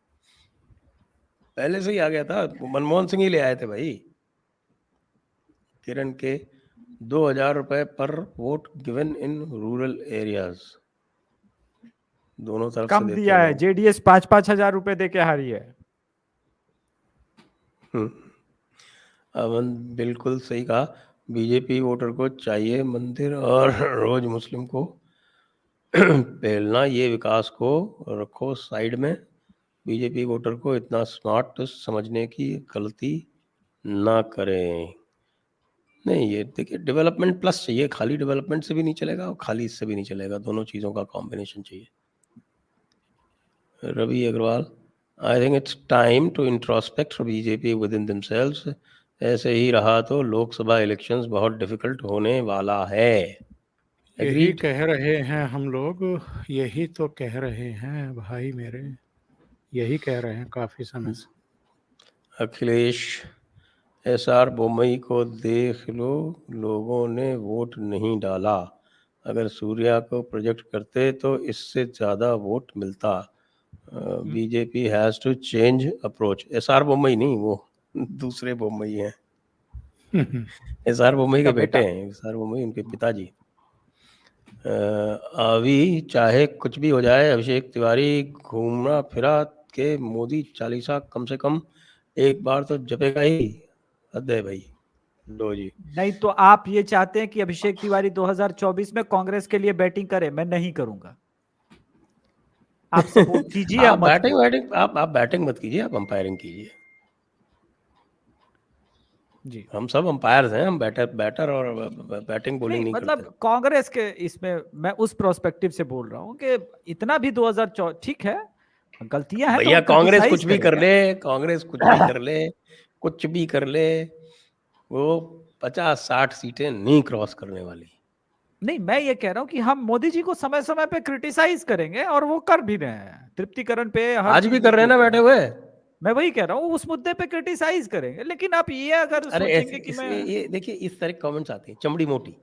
पहले से ही आ गया था, मनमोहन सिंह ही ले आए थे भाई। किरण के 2000 रुपए पर vote given in rural areas, दोनों तरफ कम से दिया है, जेडीएस 5-5 हजार रुपए दे के हारी है। अमन बिल्कुल सही कहा, बीजेपी वोटर को चाहिए मंदिर और रोज मुस्लिम को पहलना, ये विकास को रखो साइड में। बीजेपी वोटर को इतना स्मार्ट समझने की गलती ना करें। नहीं, ये देखिए डेवलपमेंट प्लस चाहिए, खाली डेवलपमेंट से भी नहीं चलेगा और खाली इससे भी नहीं चलेगा, दोनों चीज़ों का कॉम्बिनेशन चाहिए। Ravi Agarwal, I think it's time to introspect for BJP with in themselves. ऐसे ही रहा तो लोकसभा इलेक्शंस बहुत डिफिकल्ट होने वाला है। यही कह रहे हैं हम लोग, यही तो कह रहे हैं भाई मेरे, यही कह रहे हैं काफी समय से। अखिलेश, एसआर बोम्मई को देख लो, लोगों ने वोट नहीं डाला, अगर सूर्या को प्रोजेक्ट करते तो इससे ज़्यादा वोट मिलता। BJP has to change approach. SR Bommai नहीं, वो दूसरे बोम्मई हैं। एसआर बोम्मई के बेटे हैं, एसआर बोम्मई उनके पिताजी। अभी चाहे कुछ भी हो जाए, अभिषेक तिवारी घूमना फिरा के मोदी चालीसा कम से कम एक बार तो जपेगा ही। हद है भाई। लो जी। नहीं तो आप ये चाहते हैं कि अभिषेक तिवारी 2024 में कांग्रेस के लिए बैटिंग करे? मैं नहीं करूंगा। आप सपोर्ट कीजिए। आप बैटिंग मत कीजिए, आप अंपायरिंग कीजिए जी। हम सब अंपायर्स हैं, हम बैटर और बैटिंग बॉलिंग नहीं मतलब करते। कांग्रेस के इसमें मैं उस प्रोस्पेक्टिव से बोल रहा हूँ कि इतना भी 2024 ठीक है, गलतियां हैं भैया, तो कांग्रेस कुछ भी कर ले, कांग्रेस कुछ भी कर ले, कुछ भी कर ले, वो 50-60 सीटें नहीं क्रॉस करने वाली। नहीं, मैं ये कह रहा हूँ कि हम मोदी जी को समय समय पे क्रिटिसाइज करेंगे और वो कर भी रहे हैं, तृप्तिकरण पे आज भी कर रहे हैं ना बैठे हुए। मैं वही कह रहा हूँ, उस मुद्दे पे क्रिटिसाइज करेंगे, लेकिन आप ये अगर सोचेंगे कि मैं ये देखिए इस तरह कमेंट्स आते हैं, चमड़ी मोटी।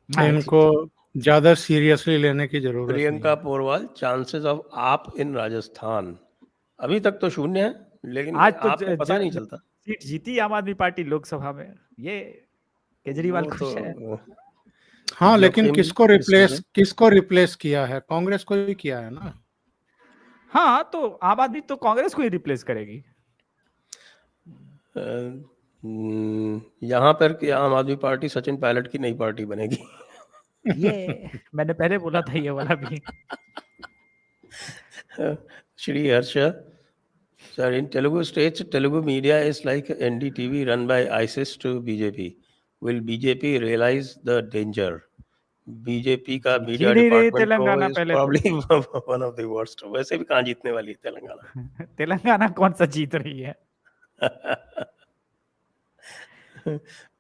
इनको ज्यादा सीरियसली लेने की जरूरत नहीं। प्रियंका पोरवाल, चांसेस ऑफ आप इन राजस्थान अभी तक तो शून्य है, लेकिन आज तो आपको पता नहीं चलता। सीट जीती आम आदमी पार्टी लोकसभा में, ये केजरीवाल खुश है। हाँ, लेकिन किसको रिप्लेस किया है? कांग्रेस को ही किया है ना। हाँ, तो आम आदमी तो कांग्रेस को ही रिप्लेस करेगी। यहाँ पर कि आम आदमी पार्टी सचिन पायलट की नई पार्टी बनेगी। ये मैंने पहले बोला था ये वाला भी। Shri Harsh, Sir, in Telugu states, Telugu media is like NDTV run by ISIS to BJP. Will BJP realize the danger? BJP का जीत मीडिया ही नहीं रही डिपार्टमेंट तो तेलंगाना इज पहले तो। Probably one of the worst. वैसे भी कहाँ जीतने वाली है तेलंगाना। तेलंगाना कौन सा जीत रही है?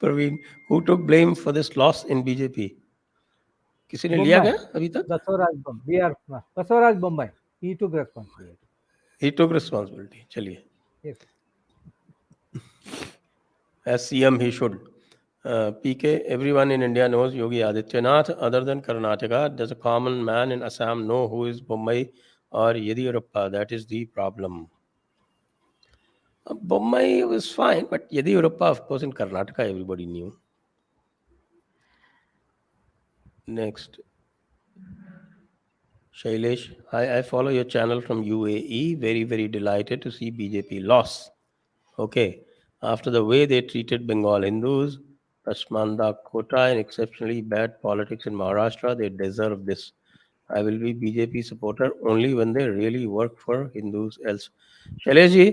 Praveen, who took blame for this loss in BJP? किसी ने लिया Mumbai. क्या अभी तक? Basavaraj Bombay. We are Basavaraj Bombay. He took responsibility. He took responsibility. चलिए, Yes. as CM he should. PK, everyone in India knows Yogi Adityanath. Other than Karnataka, does a common man in Assam know who is Bombay or Yediyurappa? That is the problem. Bombay was fine, but Yediyurappa, of course, in Karnataka, everybody knew. Next. Shailesh, hi, I follow your channel from UAE. Very, very delighted to see BJP loss. Okay. After the way they treated Bengal Hindus, Pashmanda quota, and exceptionally bad politics in Maharashtra, they deserve this. I will be BJP supporter only when they really work for Hindus else. Shailesh ji,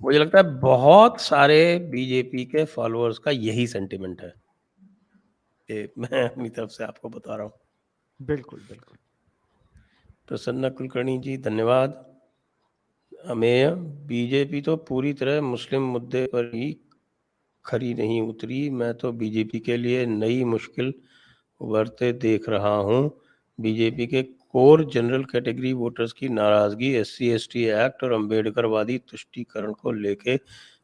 मुझे लगता है बहुत सारे बीजेपी के फॉलोअर्स का यही सेंटिमेंट है। ये मैं अपनी तरफ से आपको बता रहा हूँ। बिल्कुल बिल्कुल। प्रसन्ना कुलकर्णी जी, धन्यवाद। अमेय, बीजेपी तो पूरी तरह मुस्लिम मुद्दे पर ही खरी नहीं उतरी। मैं तो बीजेपी के लिए नई मुश्किल उभरते देख रहा हूँ। बीजेपी के कोर जनरल कैटेगरी वोटर्स की नाराजगी SC/ST एक्ट और अम्बेडकरवादी तुष्टीकरण को लेके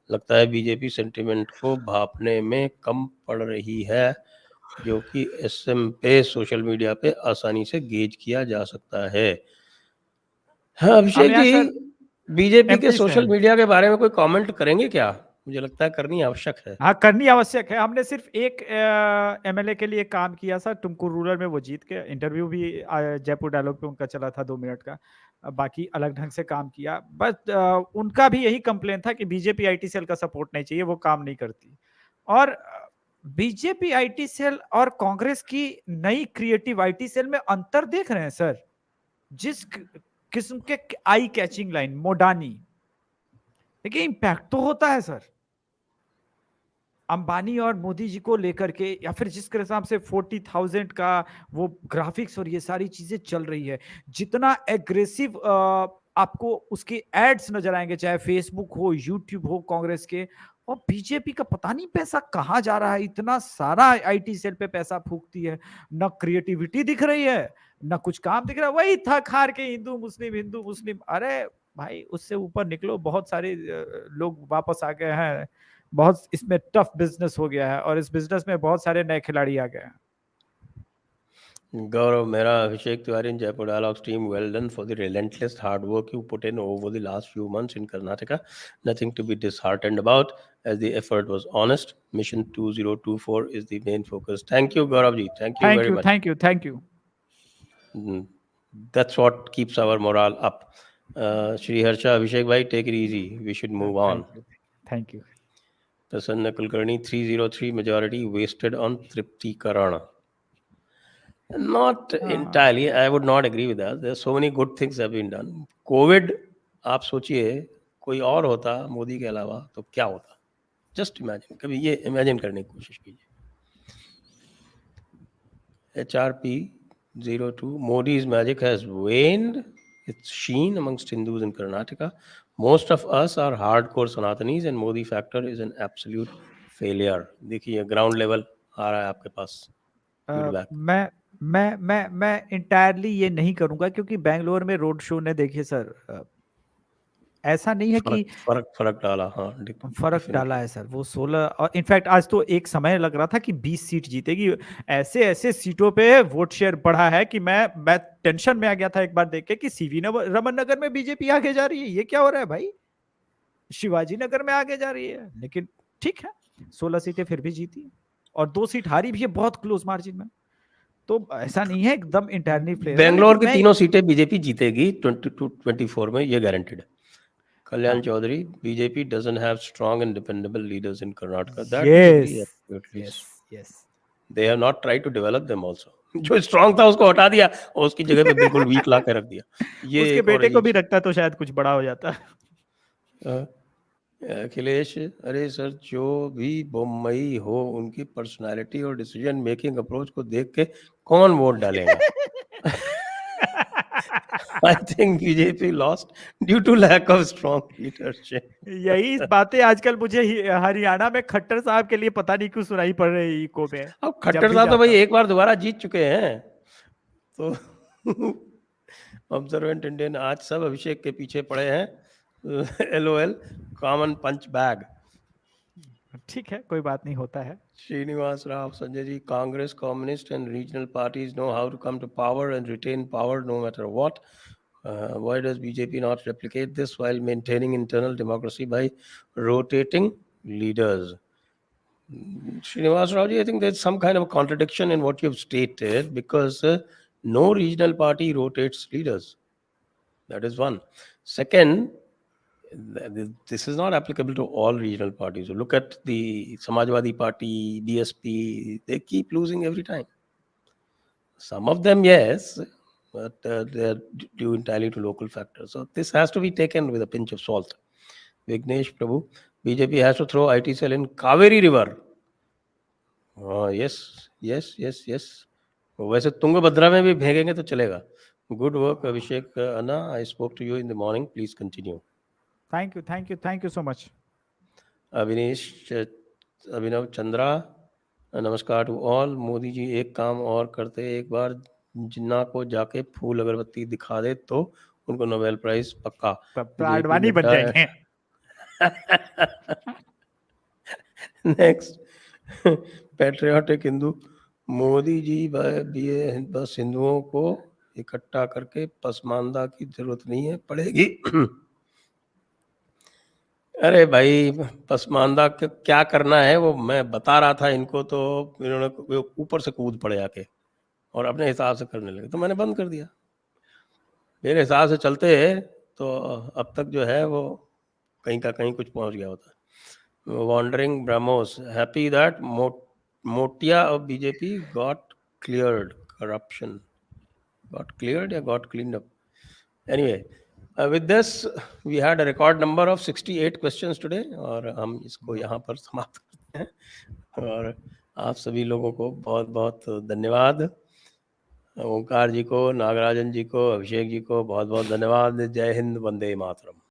लगता है बीजेपी सेंटिमेंट को भापने में कम पड़ रही है, जो कि SM पे सोशल मीडिया पे आसानी से गेज किया जा सकता है। हाँ अभिषेक जी, बीजेपी के सोशल मीडिया के बारे में कोई कमेंट करेंगे क्या? मुझे लगता है करनी आवश्यक है। हाँ, करनी आवश्यक है। हमने सिर्फ एक MLA के लिए काम किया था, तुमकुर रूरल में, वो जीत के। इंटरव्यू भी जयपुर डायलॉग पे उनका चला था 2 मिनट का। बाकी अलग ढंग से काम किया। बस उनका भी यही कंप्लेन था कि बीजेपी IT सेल का सपोर्ट नहीं चाहिए, वो काम नहीं करती। और बीजेपी IT सेल और कांग्रेस की नई क्रिएटिव IT सेल में अंतर देख रहे हैं सर? जिस किस्म के आई कैचिंग लाइन, मोडानी, देखिए इम्पैक्ट तो होता है सर। अंबानी और मोदी जी को लेकर के, या फिर जिस हिसाब से 40,000 का वो ग्राफिक्स और ये सारी चीजें चल रही है, जितना एग्रेसिव आपको उसके एड्स नजर आएंगे, चाहे फेसबुक हो, यूट्यूब हो कांग्रेस के। और बीजेपी का पता नहीं पैसा कहाँ जा रहा है, इतना सारा IT सेल पे पैसा फूकती है। न क्रिएटिविटी दिख रही है, न कुछ काम दिख रहा है, वही थक हार के हिंदू मुस्लिम। अरे भाई, उससे ऊपर निकलो। बहुत सारे लोग वापस आ गए हैं। बहुत इसमें टफ बिजनेस हो गया है, और इस बिजनेस में बहुत सारे नए खिलाड़ी आ गए हैं। Gaurav Mehra, Abhishek Tiwari and Jaipur Dialogues team, well done for the relentless hard work you put in over the last few months in Karnataka. Nothing to be disheartened about, as the effort was honest. Mission 2024 is the main focus. Thank you, Gaurav ji. Thank you very much. Thank you. That's what keeps our morale up. Shri Harsha, Abhishek bhai, take it easy. We should move on. Thank you. Prasanna Kulkarni, 303 majority wasted on Tripti Karana. Not entirely. I would not agree with that. There are so many good things have been done. COVID, आप सोचिए कोई और होता मोदी के अलावा तो क्या होता? Just imagine. कभी ये imagine करने की कोशिश कीजिए। HRP 02, Modi's magic has waned its sheen amongst Hindus in Karnataka. Most of us are hardcore Sanatanis and Modi factor is an absolute failure. देखिए ग्राउंड लेवल आ रहा है आपके पास। मैं इंटायरली ये नहीं करूंगा, क्योंकि बेंगलोर में रोड शो ने, देखिए सर, ऐसा नहीं है कि फर्क डाला। हाँ, फर्क डाला है सर। वो 16, और इनफैक्ट आज तो एक समय लग रहा था कि 20 सीट जीतेगी। ऐसे सीटों पे वोट शेयर बढ़ा है कि मैं टेंशन में आ गया था एक बार देख के कि CV रमन नगर में बीजेपी आगे जा रही है। ये क्या हो रहा है भाई? शिवाजी नगर में आगे जा रही है। लेकिन ठीक है, 16 सीटें फिर भी जीती, और 2 सीट हारी भी है बहुत क्लोज मार्जिन में। तो ऐसा नहीं है एकदम इंटरनली प्लेयर। बेंगलोर की 3 सीटें बीजेपी जीतेगी 22-24 में, ये गारंटेड है। Kalyan Chaudhary, BJP doesn't have strong and dependable leaders in Karnataka. That yes. They have not tried to develop them also. जो strong था उसको हटा दिया और उसकी जगह पे बिल्कुल weak ला के रख दिया। ये उसके बेटे को भी रखता तो शायद कुछ बड़ा हो जाता। अखिलेश, अरे सर, जो भी बम्बई हो उनकी पर्सनालिटी और डिसीजन मेकिंग अप्रोच को देख के कौन वोट डालेगा? I think BJP lost due to lack of strong leadership. यही बातें आजकल मुझे हरियाणा में खट्टर साहब के लिए पता नहीं क्यों सुनाई पड़ रही है इको में। अब जब खट्टर भी साहब तो भाई जाता हूं। एक बार दोबारा जीत चुके हैं, तो ऑब्जर्वेंट इंडियन आज सब अभिषेक के पीछे पड़े हैं। LOL, कॉमन पंच बैग। ठीक है, कोई बात नहीं, होता है। Srinivas Rao, Sanjay ji, Congress, Communist and regional parties know how to come to power and retain power no matter what. Why does BJP not replicate this while maintaining internal democracy by rotating leaders? Srinivas Rao ji, I think there's some kind of a contradiction in what you've stated, because no regional party rotates leaders. That is one. Second, this is not applicable to all regional parties. So look at the Samajwadi Party, DSP, they keep losing every time. Some of them, yes, but they're due entirely to local factors. So this has to be taken with a pinch of salt. Vignesh Prabhu, BJP has to throw IT cell in Kaveri River. Yes. वैसे तुंगभद्रा में भी भेजेंगे तो चलेगा. Good work, Abhishek Anna. I spoke to you in the morning. Please continue. Thank you so much. अभिनव चंद्रा, नमस्कार टू ऑल. मोदी जी एक काम और करते, एक बार जिन्ना को जाके फूल अगरबत्ती दिखा दे तो उनको नोबेल प्राइज पक्का. आडवाणी बन जाएंगे. नेक्स्ट, पैट्रियोटिक हिंदू, मोदी जी बस हिंदुओं को इकट्ठा करके पसमानदा की जरूरत नहीं है पड़ेगी. अरे भाई, पसमानदा क्या करना है वो मैं बता रहा था इनको, तो इन्होंने ऊपर से कूद पड़े आके और अपने हिसाब से करने लगे, तो मैंने बंद कर दिया. मेरे हिसाब से चलते तो अब तक जो है वो कहीं का कहीं कुछ पहुंच गया होता. वॉन्डरिंग ब्रह्मोस, हैप्पी दैट मोटिया of BJP got cleared corruption. Got cleared or got cleaned up? Anyway, with this we had a record number of 68 questions today, और हम इसको यहाँ पर समाप्त करते हैं. और आप सभी लोगों को बहुत बहुत धन्यवाद. ओंकार जी को, नागराजन जी को, अभिषेक जी को बहुत बहुत धन्यवाद. जय हिंद, वंदे मातरम.